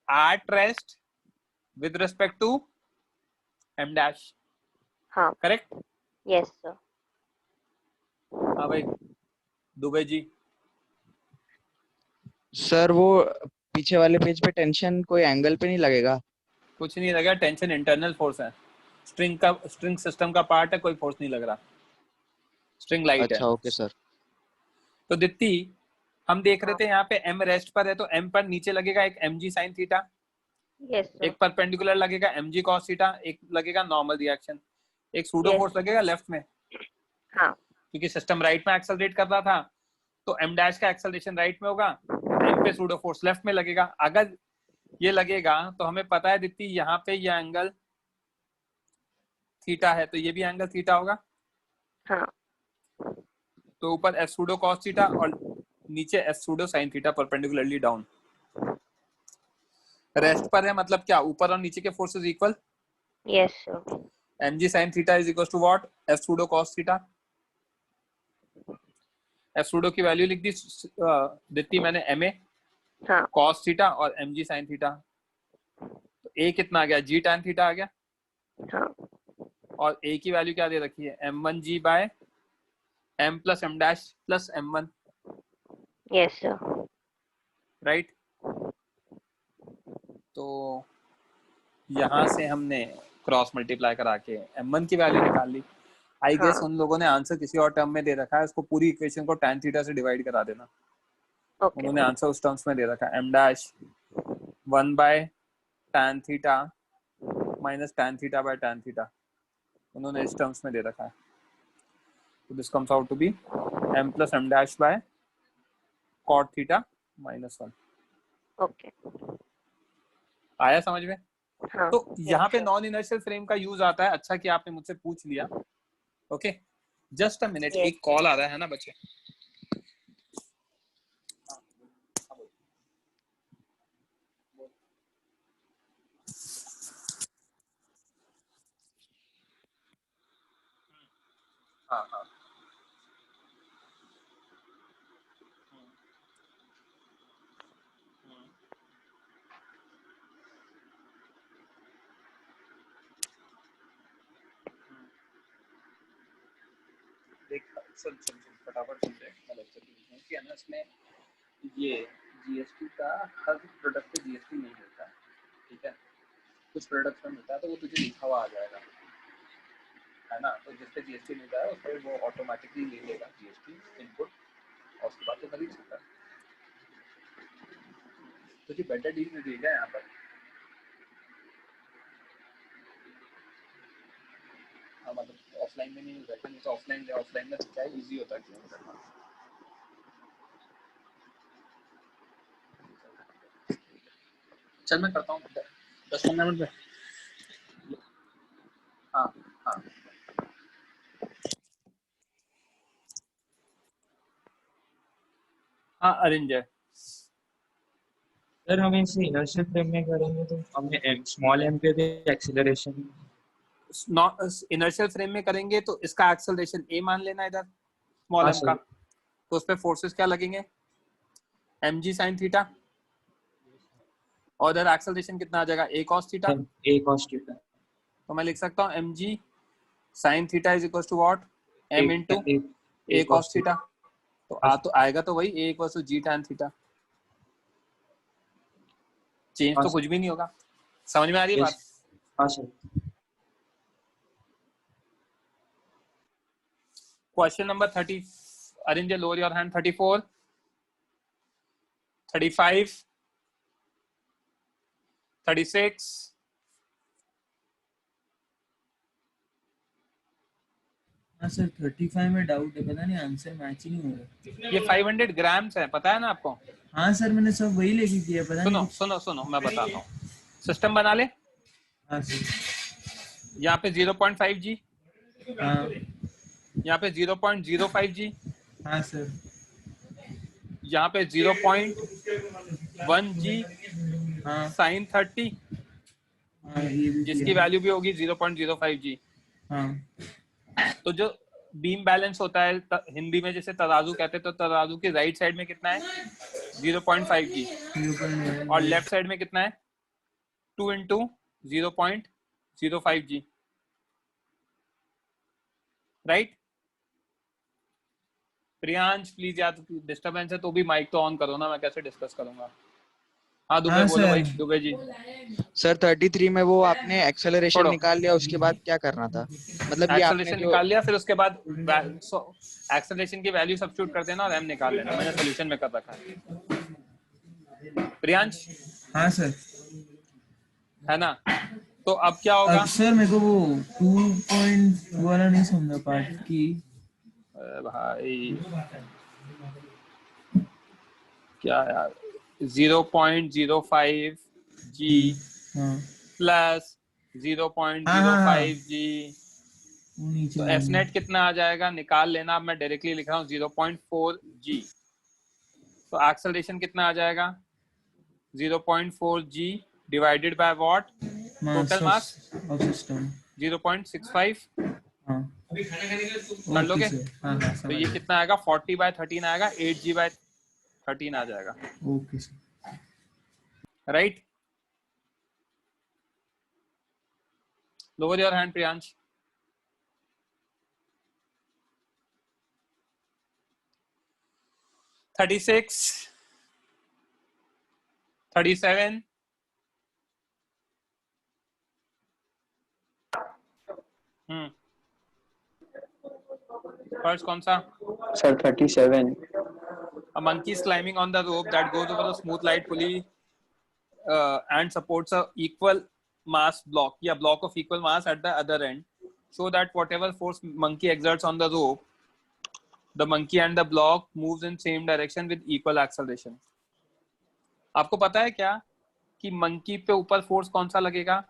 at rest with respect to M dash. हाँ। करेक्ट? Yes sir. हाँ भाई दुबे जी। सर वो पीछे वाले पेज पे टेंशन कोई एंगल पे नहीं लगेगा? कुछ नहीं लगेगा, टेंशन इंटरनल फोर्स है, स्ट्रिंग सिस्टम का पार्ट है, कोई फोर्स नहीं लग रहा, स्ट्रिंग लाइट है। अच्छा ओके सर। तो दित्ती हम देख रहे थे यहाँ पे M रेस्ट पर है तो M पर नीचे लगेगा एक mg sin थीटा, एक परपेंडिकुलर लगेगा mg cos थीटा, एक लगेगा नॉर्मल रिएक्शन, एक सूडो फोर्स लगेगा लेफ्ट में। हाँ। क्योंकि सिस्टम राइट में एक्सेलरेट कर रहा था तो M डैश का एक्सेलरेशन राइट में होगा, M पे सूडो फोर्स लेफ्ट में लगेगा। अगर ये लगेगा तो हमें पता है दित्ती यहाँ पे ये एंगल थीटा है तो ये भी एंगल थीटा होगा। हाँ। तो ऊपर एस सूडो कॉस थीटा और नीचे S pseudo sine theta perpendicularly down. Rest पर है मतलब क्या, ऊपर और नीचे के forces equal. Yes sir. mg sin theta is equal to what, F pseudo cos theta. F pseudo की वैल्यू लिख दी देती मैंने ma कॉस थीटा और mg sin थीटा, तो a कितना आ गया, g tan थीटा आ गया। हाँ। और a की वैल्यू क्या दे रखी है, m1g by m plus m dash plus m1। Yes sir. Right, तो यहाँ से हमने क्रॉस मल्टीप्लाई करा के m1 की वैल्यू निकाल ली। आई गेस उन लोगों ने आंसर किसी और टर्म में दे रखा है, उसको पूरी इक्वेशन को tan थीटा से डिवाइड करा देना। उन्होंने आंसर उस टर्म्स में दे रखा है, m dash 1 by tan theta minus tan theta by tan theta, उन्होंने इस टर्म्स में दे रखा है। तो this comes out to be m plus m dash by cot theta minus 1। Okay, आया समझ में? हाँ तो यहाँ पे yes, नॉन इनर्शियल फ्रेम का यूज आता है। अच्छा कि आपने मुझसे पूछ लिया। Okay just a minute, yes. एक कॉल आ रहा है ना बच्चे। हाँ हाँ देख सुन सुन सुन फटाफट सुन ले। मैं लेक्चर की कि है ना इसमें ये जीएसटी का हर प्रोडक्ट पे जीएसटी नहीं मिलता है, ठीक है। कुछ प्रोडक्ट्स में मिलता है तो वो तुझे लिखा हुआ आ जाएगा, है ना। तो जिस पे जीएसटी मिलता है उस पर वो ऑटोमेटिकली ले लेगा जीएसटी इनपुट और उसके बाद तो खरीद सकता है। तुझे बेटर डील मिल जाएगा यहाँ पर। हाँ मतलब ऑफलाइन में नहीं मिल रहा है, तो ऑफलाइन में क्या इजी होता है क्लेम करना। चल मैं करता हूँ 10-15 मिनट में। हाँ हाँ हाँ अरेंज है। सर हम इसे इनर्शियल फ्रेम में करेंगे तो हमने स्मॉल एम पे एक्सीलरेशन, इनर्शियल फ्रेम में करेंगे तो इसका एक्सेलरेशन ए मान लेना इधर स्मॉल एम का। तो उस पे फोर्सेस क्या लगेंगे, mg sin थीटा, और इधर एक्सेलरेशन कितना आ जाएगा, a cos theta. a cos theta तो मैं लिख सकता हूँ mg sin theta is equal to what, m into a cos theta. तो आएगा तो वही a equal to g tan theta. Change तो कुछ भी नहीं होगा। समझ में आ रही है बात? हाँ sir. Question number 30, arrange lower your hand. 34, 35, 36, हाँ सर 35 में डाउट है, पता नहीं आंसर मैच ही नहीं हो रहा। ये 500 ग्राम्स है, पता है ना आपको? हाँ सर मैंने सब वही लेके किया, पता सुनो नहीं। सुनो सुनो मैं बताता हूँ। सिस्टम बना ले। हाँ सर। यहाँ पे 0.5 जी, हाँ यहाँ पे 0.05 जी, हाँ सर। यहाँ पे 0.1 जी हाँ साइन 30, हाँ ये भी जिसकी किया। वैल्यू भी होगी 0.05 जी। हाँ तो जो बीम बैलेंस होता है हिंदी में जैसे तराजू कहते हैं, तो तराजू की राइट साइड में कितना है 0.5 जी, और लेफ्ट साइड में कितना है 2 into 0.05 g, right. Priyansh please यार, डिस्टर्बेंस है तो भी माइक तो ऑन करो ना, मैं कैसे डिस्कस करूंगा। हाँ दुबे हाँ, बोलो सर। भाई, दुबे जी। सर 33 में वो आपने एक्सेलरेशन निकाल लिया, उसके बाद क्या करना था? मतलब ये आपने एक्सेलरेशन जो निकाल लिया, फिर उसके बाद एक्सेलरेशन की वैल्यू सब्स्टिट्यूट कर देना और m निकाल लेना। मैंने सॉल्यूशन में कर रखा है। प्रियांश हाँ सर। है ना। तो अब क्या होगा? अब सर मेरे को वो 2 वाला नहीं समझा पार्ट की। भाई क्या यार, 0.05 जी प्लस 0.05 जी, तो एफ नेट कितना आ जाएगा निकाल लेना। अब मैं डायरेक्टली लिख रहा हूँ 0.4 जी। तो एक्सेलरेशन कितना आ जाएगा 0.4 g divided by what, total mass 0.65 कर लोगे। तो ये कितना आएगा 40/13 आएगा, 8g/13 आ जाएगा। Okay sir. Right, lower your hand Priyansh. $36, $37, first कौन सा? Sir 37। A monkey is climbing on the rope that goes over a smooth light pulley and supports a equal mass block, yeah, block of equal mass at the other end, so that whatever force monkey exerts on the rope, the monkey and the block moves in same direction with equal acceleration. आपको पता है क्या कि मंकी पे ऊपर फोर्स कौन सा लगेगा?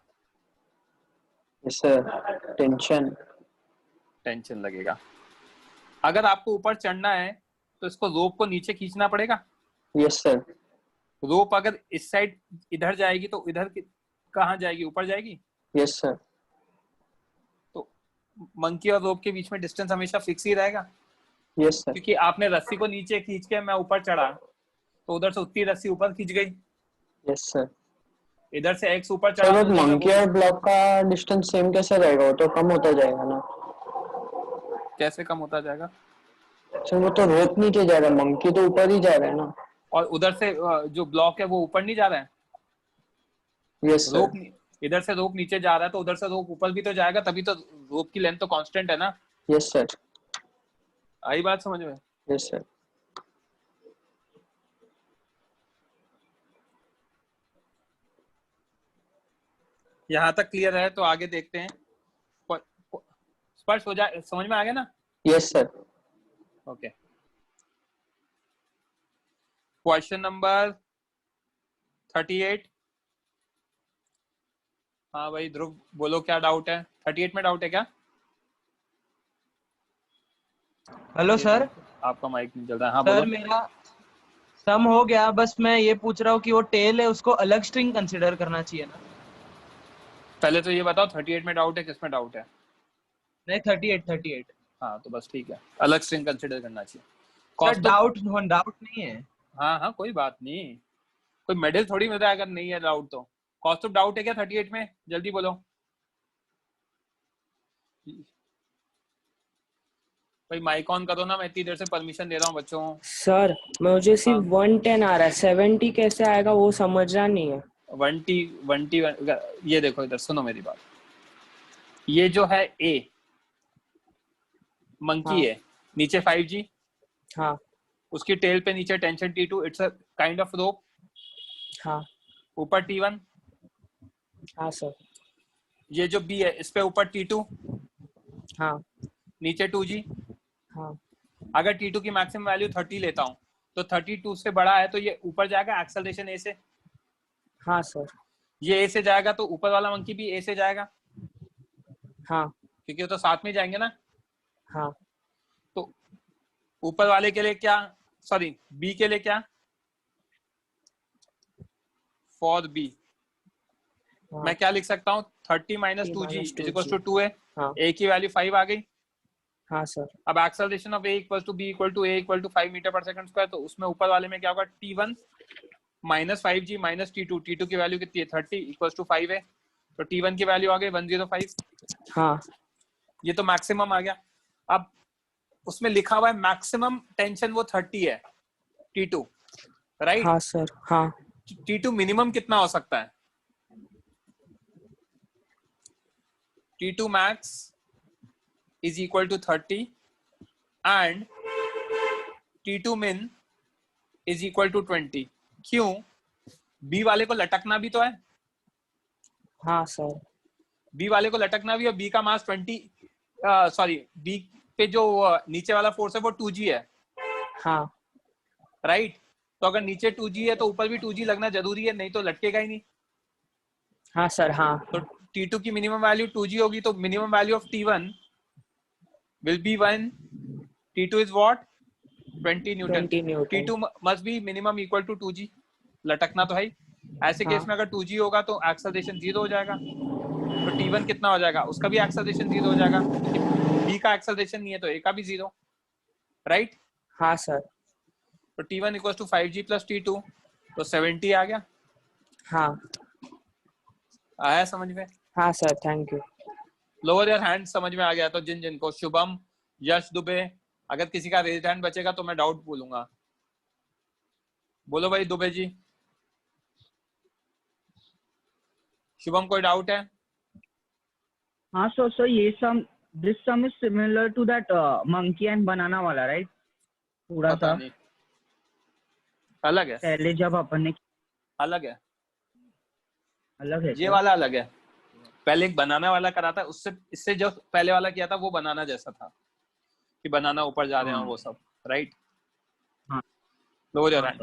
यस सर, टेंशन लगेगा। अगर आपको ऊपर चढ़ना है तो इसको रोप को नीचे खींचना पड़ेगा। यस सर, रोप अगर इस साइड इधर जाएगी तो इधर कहाँ जाएगी, ऊपर जाएगी। यस सर, तो मंकी और रोप के बीच में डिस्टेंस हमेशा फिक्स ही रहेगा। यस सर, क्योंकि आपने रस्सी को नीचे खींच के मैं ऊपर चढ़ा तो उधर से उतनी रस्सी ऊपर खींच गई। Yes sir. इधर से एक्स ऊपर सर चढ़ा बट तो जो मैं मंकी और ब्लॉक का डिस्टेंस सेम कैसे रहेगा, वो तो कम होता जाएगा ना। कैसे कम होता जाएगा? सर वो तो रोप नीचे जा रहा है, मंकी तो ऊपर ही जा रहा है ना। और उधर से जो ब्लॉक है वो ऊपर नहीं जा रहा है। यस सर, रोप इधर से रोप नीचे जा रहा है तो उधर से रोप ऊपर भी तो जाएगा, तभी तो रोप की लेंथ तो कांस्टेंट है ना। यस सर, आई बात समझ में? Yes sir. यहाँ तक क्लियर है तो आगे देखते हैं। स्पष्ट हो जाए, समझ में आ गया ना? Yes sir. Okay, question number 38। हाँ भाई ध्रुव बोलो, क्या डाउट है? 38 में डाउट है क्या? Hello sir. आपका माइक नहीं चल रहा है। हाँ सर बोलो। मेरा सम हो गया, बस मैं ये पूछ रहा हूँ कि वो टेल है उसको अलग स्ट्रिंग कंसिडर करना चाहिए ना। पहले तो ये बताओ 38 में डाउट है, किसमें डाउट है? नहीं 38। हाँ तो बस ठीक है, अलग स्ट्रिंग कंसिडर करना चाहिए। सर डाउट नहीं है। हाँ हाँ कोई बात नहीं, कोई मेडल थोड़ी मिल रहा है अगर नहीं है डाउट तो। कॉस्ट ऑफ डाउट है क्या 38 में? जल्दी बोलो भाई, माइक ऑन करो ना, मैं इतनी देर से परमिशन दे रहा हूँ बच्चों। सर मुझे सिर्फ 110 आ रहा है, 70 कैसे आएगा वो समझना नहीं है। 1T ये देखो इधर सुनो मेरी बात। ये जो है A मंकी है, नीचे 5G, हाँ उसकी टेल पे नीचे tension T2, it's a kind of rope. हाँ ऊपर T1। हाँ सर। ये जो B है इस पे ऊपर T2, हाँ नीचे 2G। हाँ अगर T2 की मैक्सिमम वैल्यू 30 लेता हूँ तो 32 से बड़ा है तो ये ऊपर जाएगा एक्सेलरेशन A से। हाँ सर। ये A से जाएगा तो ऊपर वाला मंकी भी A से जाएगा। हाँ क्योंकि वो तो साथ में जाएंगे ना। हाँ तो ऊपर वाले के लिए क्या, सॉरी B के लिए क्या, फॉर B मैं क्या लिख सकता हूँ? 30 minus 2G is equal to 2 है। A की वैल्यू 5 आ गई। हाँ सर। अब acceleration of A equal to B equal to A equal to 5 metre per second square, तो उसमें ऊपर वाले में क्या होगा? T1 minus 5G minus T2। T2 की वैल्यू कितनी है? 30 इक्वल टू 5 है, तो T1 की वैल्यू आ गई 105। हाँ ये तो मैक्सिमम आ गया। अब उसमें लिखा हुआ है मैक्सिमम टेंशन वो 30 है T2, राइट? हाँ सर। हाँ T2 मिनिमम कितना हो सकता है? T2 max is equal to 30 and T2 min is equal to 20। क्यों? B वाले को लटकना भी तो है। हाँ सर। B वाले को लटकना भी, और B का मास 20 सॉरी B पे जो नीचे वाला फोर्स है वो 2G है। हाँ राइट, तो अगर नीचे 2G है तो ऊपर भी 2G लगना जरूरी है, नहीं तो लटकेगा ही नहीं। हाँ सर। हाँ तो T2 की मिनिमम वैल्यू 2G होगी, तो minimum value of T1 will be 1, T2 is what? 20 Newton. T2 must be minimum equal to 2G, लटकना तो है। ऐसे केस में अगर 2G होगा तो एक्सेलरेशन 0 हो जाएगा, तो T1 कितना हो जाएगा? उसका भी एक्सेलरेशन 0 हो जाएगा, B का एक्सेलरेशन नहीं है तो A का भी 0, राइट? हाँ सर। तो T1 equal to 5G plus T2, तो 70 आ गया। हाँ आया समझ में? हाँ sir, thank you. Lower your hand समझ में आ गया तो जिनको शुभम, यश दुबे, अगर किसी का रेज हैंड बचेगा तो मैं डाउट बोलूंगा। बोलो भाई दुबे जी। शुभम कोई डाउट है? हाँ सर ये sum, this sum is similar to that monkey and banana वाला, राइट? थोड़ा सा अलग है पहले जब अपन ने, अलग है ये सर? वाला अलग है। पहले एक बनाना वाला करा था, उससे इससे जो पहले वाला किया था वो बनाना जैसा था कि बनाना ऊपर जा रहे हैं वो सब, राइट? हाँ। लो जा रहा है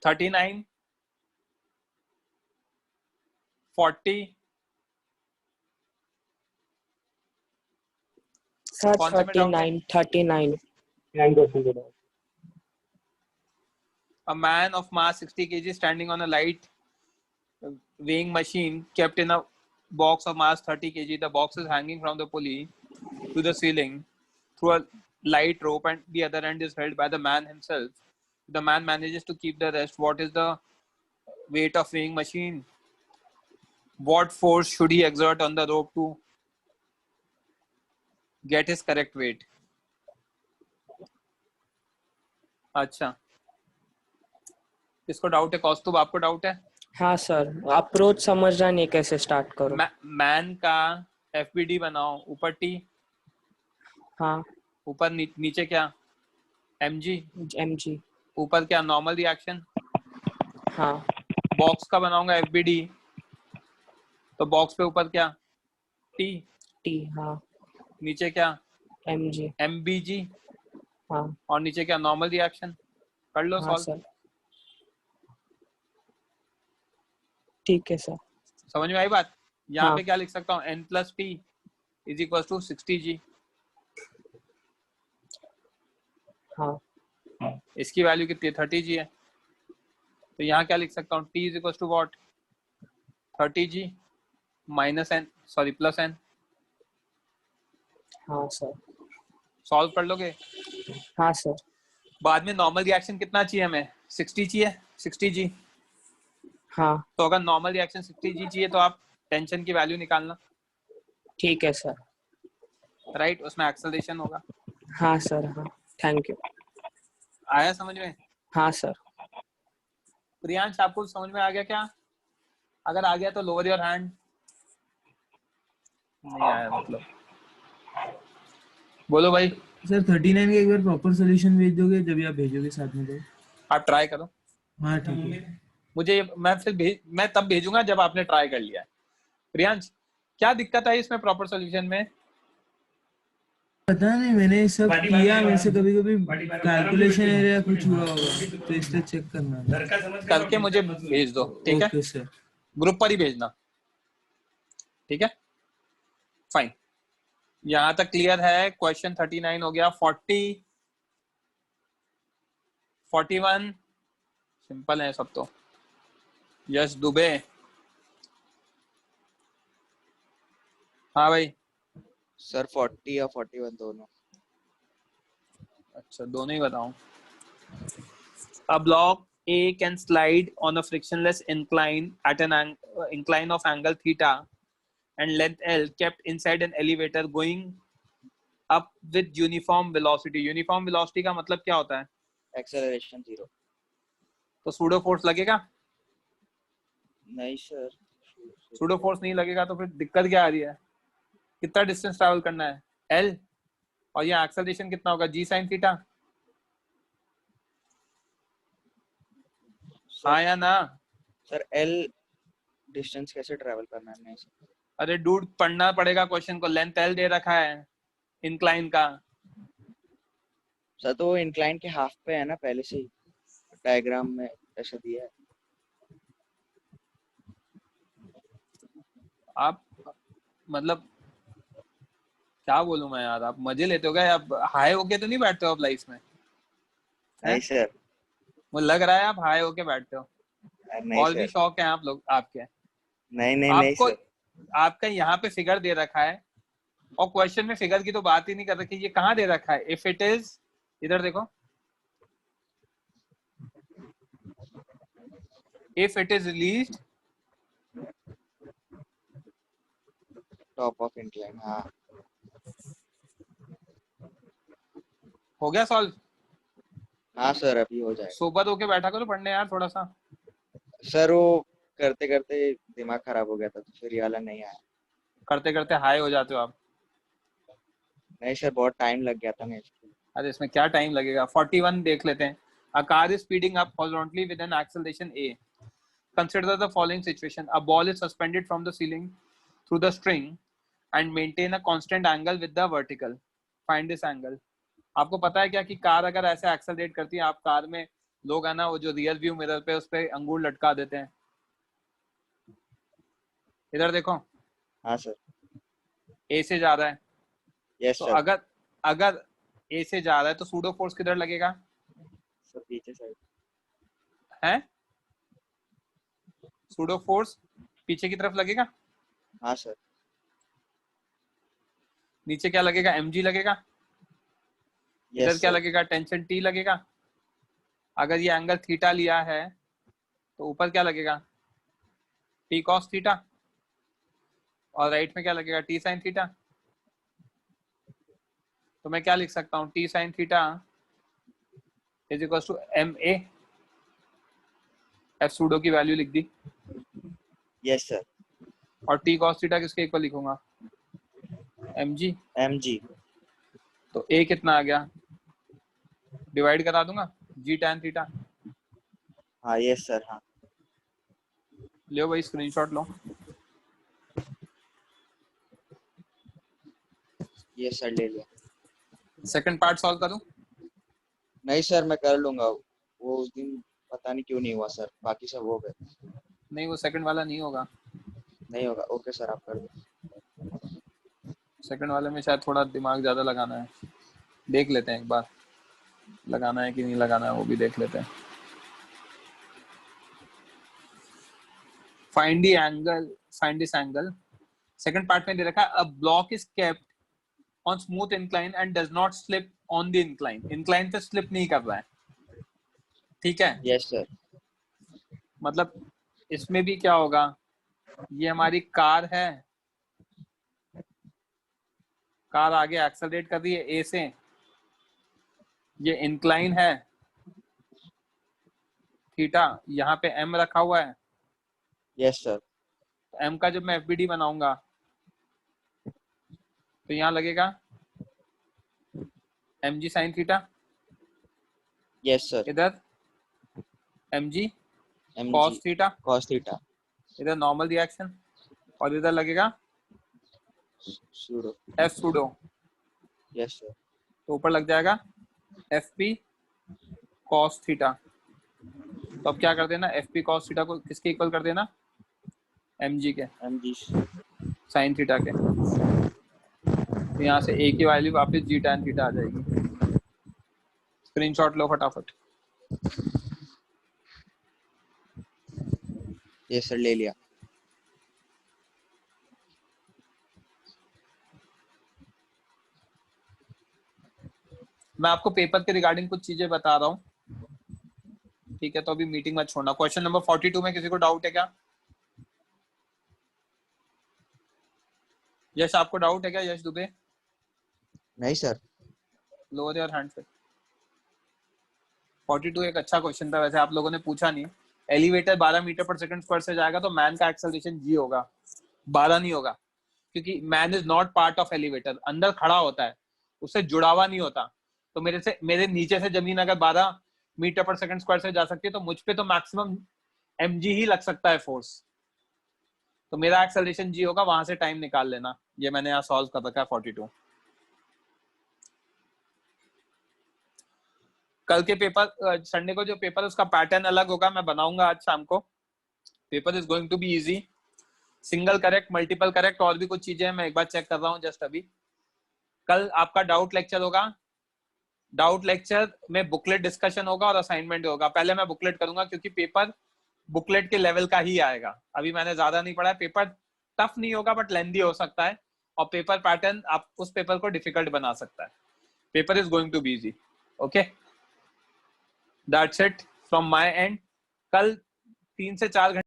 39, 40, सर कौन से में डाउट है? 39 A man of mass 60 kg standing on a light weighing machine kept in a box of mass 30 kg. The box is hanging from the pulley to the ceiling through a light rope, and the other end is held by the man himself. The man manages to keep the rest. What is the weight of weighing machine? What force should he exert on the rope to get his correct weight? अच्छा, किसको डाउट है? कौस्तुभ, आपको डाउट है? हाँ सर, अप्रोच समझना नहीं कैसे स्टार्ट करो। मैन का एफबीडी बनाओ, ऊपर टी, हाँ, ऊपर नीचे क्या? एमजी, ऊपर क्या? Normal reaction. हाँ। बॉक्स का बनाऊंगा एफबीडी, तो बॉक्स पे ऊपर क्या? टी, हाँ। नीचे क्या? एमबीजी, हाँ। और नीचे क्या? Normal reaction. कर लो हाँ सॉल्व। सर, ठीक है सर। समझ में आई बात? यहाँ हाँ। पे क्या लिख सकता हूँ? n + t = 60g। हाँ। इसकी वैल्यू कितनी है? 30g है। तो यहाँ क्या लिख सकता हूँ? t = what? 30g - n हाँ सर। सॉल्व कर लोगे? हाँ सर। बाद में नॉर्मल रिएक्शन कितना चाहिए हमें? 60 चाहिए, 60g। हाँ। तो अगर नॉर्मल रिएक्शन 60g चाहिए तो आप टेंशन की वैल्यू निकालना। ठीक है सर। राइट, उसमें एक्सेलरेशन होगा। हाँ सर, हाँ, थैंक यू। आया समझ में? हाँ सर। प्रियांश, आपको समझ में आ गया क्या? अगर आ गया तो लोअर योर हैंड। नहीं आया मतलब। बोलो भाई। सर 39 का एक बार प्रॉपर सॉल्यूशन भेज दोगे जब आप भेजोगे साथ में? तो आप ट्राई करो। हाँ ठीक है। मुझे मैं तब भेजूंगा जब आपने ट्राई कर लिया है। प्रियांश, क्या दिक्कत आई इसमें प्रॉपर सॉल्यूशन में? पता नहीं, मैंने सब किया, मेरे से कभी कभी कैलकुलेशन एरिया कुछ हुआ होगा, तो इसलिए चेक करना। करके मुझे भेज दो, ठीक है? Okay sir. ग्रुप पर ही भेजना, ठीक है? फाइन, यहाँ तक क्लियर है। क्वेश्चन 39 हो गया। 40, 41 सिंपल है सब तो। यस दुबे। हाँ भाई। सर 40 या 41 दोनों? अच्छा, दोनों ही बताऊं? A block A can slide on a frictionless incline at an incline of angle theta and length L kept inside an elevator going up with uniform velocity. Uniform velocity का मतलब क्या होता है? एक्सेलरेशन 0। तो सूडो फोर्स लगेगा? नहीं सर। सूडो फोर्स नहीं लगेगा तो फिर दिक्कत क्या आ रही है? कितना डिस्टेंस ट्रैवल करना है? L, और ये एक्सेलरेशन कितना होगा? G sin theta. हाँ या ना? सर L डिस्टेंस कैसे ट्रैवल करना है? नहीं सर। अरे डूड, पढ़ना पड़ेगा क्वेश्चन को। लेंथ L दे रखा है इंक्लाइन का। सर तो इंक्लाइन के हाफ पे है ना, पहले से ही डायग्राम में ऐसा दिया है। आप मतलब क्या बोलूं मैं यार, आप मजे लेते हो क्या? आप हाई होके तो नहीं बैठते हो आप लाइफ में? नहीं सर। मुझे लग रहा है आप हाई होके बैठते हो। नहीं और सर। भी शौक है आप लोग आपके? नहीं आपको सर। आपका यहाँ पे फिगर दे रखा है और क्वेश्चन में फिगर की तो बात ही नहीं कर रखी। ये कहाँ दे रखा है? इफ इट इज, इधर देखो, if it is released top of incline. हाँ हो गया सॉल्व? हाँ सर, अभी हो जाएगा। सोबर होके बैठा करो पढ़ने यार थोड़ा सा। सर वो करते करते दिमाग खराब हो गया था, तो फिर ये वाला नहीं आया। करते करते हाई हो जाते हो आप? नहीं सर, बहुत टाइम लग गया था मैं इसके। अरे इसमें क्या टाइम लगेगा? 41 देख लेते हैं। A car is speeding up horizontally with an acceleration A. Consider the following situation. A ball is suspended from the ceiling through the string and maintain a constant angle with the vertical. Find this angle. आपको पता है क्या कि कार अगर ऐसे एक्सेलरेट करती है, आप कार में लोग है ना, वो जो रियर व्यू मिरर पे उस पे अंगूर लटका देते हैं। इधर देखो। हाँ सर। ए से जा रहा है। यस तो सर। अगर ए से जा रहा है तो सूडो फोर्स किधर लगेगा? सर पीछे साइड है सूडो फोर्स पीछे की तरफ लगेगा। हाँ सर। नीचे क्या लगेगा? mg लगेगा। इधर यस क्या सर। लगेगा? टेंशन T लगेगा। अगर ये एंगल थीटा लिया है तो ऊपर क्या लगेगा? T cos theta. और राइट में क्या लगेगा? T sin theta. तो मैं क्या लिख सकता हूँ? T sin theta is equal to ma। F pseudo की वैल्यू लिख दी। Yes sir. और T cos थीटा किसके इक्वल लिखूंगा? mg। तो a कितना आ गया? डिवाइड करा दूंगा g tan थीटा। हाँ यस सर। हाँ लो भाई स्क्रीनशॉट लो। यस सर ले लिया। सेकंड पार्ट सॉल्व करूं? नहीं सर मैं कर लूंगा, वो उस दिन पता नहीं क्यों नहीं हुआ सर, बाकी सब हो गए। नहीं वो सेकंड वाला नहीं होगा। नहीं होगा। ओके सर आप कर दो। सेकंड वाले में शायद थोड़ा दिमाग ज्यादा लगाना है। देख लेते हैं एक बार लगाना है कि नहीं लगाना है, वो भी देख लेते हैं। Find the angle, find this angle. Second part में दे रखा है a block is kept on smooth incline and does not slip on the incline. Incline pay slip नहीं कर रहा है, ठीक है? Yes sir. मतलब इसमें भी क्या होगा? ये हमारी कार है, कार आगे एक्सेलरेट कर रही है ए से, ये इंक्लाइन है थीटा, यहाँ पे m रखा हुआ है। Yes sir. तो m का जब मैं FBD बनाऊंगा तो यहाँ लगेगा mg sin theta. Yes sir. इधर mg cos theta. cos theta. इधर नॉर्मल रिएक्शन और इधर लगेगा pseudo. f pseudo. Yes sir. तो ऊपर लग जाएगा fp cos थीटा। तो अब क्या कर देना? fp cos थीटा को किसके इक्वल कर देना? mg के, mg sin थीटा के। तो यहाँ से a की वैल्यू वापस g tan थीटा आ जाएगी। स्क्रीनशॉट लो फटाफट। यस सर ले लिया। मैं आपको पेपर के रिगार्डिंग कुछ चीजें बता रहा हूँ, ठीक है? तो अभी मीटिंग मत छोड़ना। क्वेश्चन नंबर 42 में किसी को डाउट है क्या? यश आपको डाउट है क्या? यश दुबे? नहीं सर। लोअर योर हैंड पे। 42 एक अच्छा क्वेश्चन था, वैसे आप लोगों ने पूछा नहीं। Elevator 12 metre per second square से जाएगा तो मैन का एक्सेलरेशन g होगा, 12 नहीं होगा, क्योंकि man is not part of elevator. अंदर खड़ा होता है, उससे जुड़ा हुआ नहीं होता। तो मेरे नीचे से जमीन अगर 12 मीटर पर सेकंड स्क्वायर से जा सकती है तो मुझ पे तो मैक्सिमम mg ही लग सकता है फोर्स। तो मेरा एक्सेलरेशन g होगा, वहां से टाइम निकाल लेना। ये मैंने यहाँ सॉल्व कर रखा है 42। कल के पेपर, संडे को जो पेपर उसका पैटर्न अलग होगा, मैं बनाऊंगा आज शाम को। Paper is going to be easy. Single correct, multiple correct और भी कुछ चीजें हैं, मैं एक बार चेक कर रहा हूँ जस्ट अभी। कल आपका डाउट लेक्चर होगा। डाउट लेक्चर में बुकलेट डिस्कशन होगा और असाइनमेंट होगा। पहले मैं बुकलेट करूंगा क्योंकि पेपर बुकलेट के लेवल का ही आएगा। अभी मैंने ज्यादा नहीं पढ़ा है। पेपर टफ नहीं होगा बट लेंदी हो सकता है, और पेपर पैटर्न आप उस पेपर को डिफिकल्ट बना सकता है। Paper is going to be easy. Okay, that's it from my end. कल 3 से 4 घंटे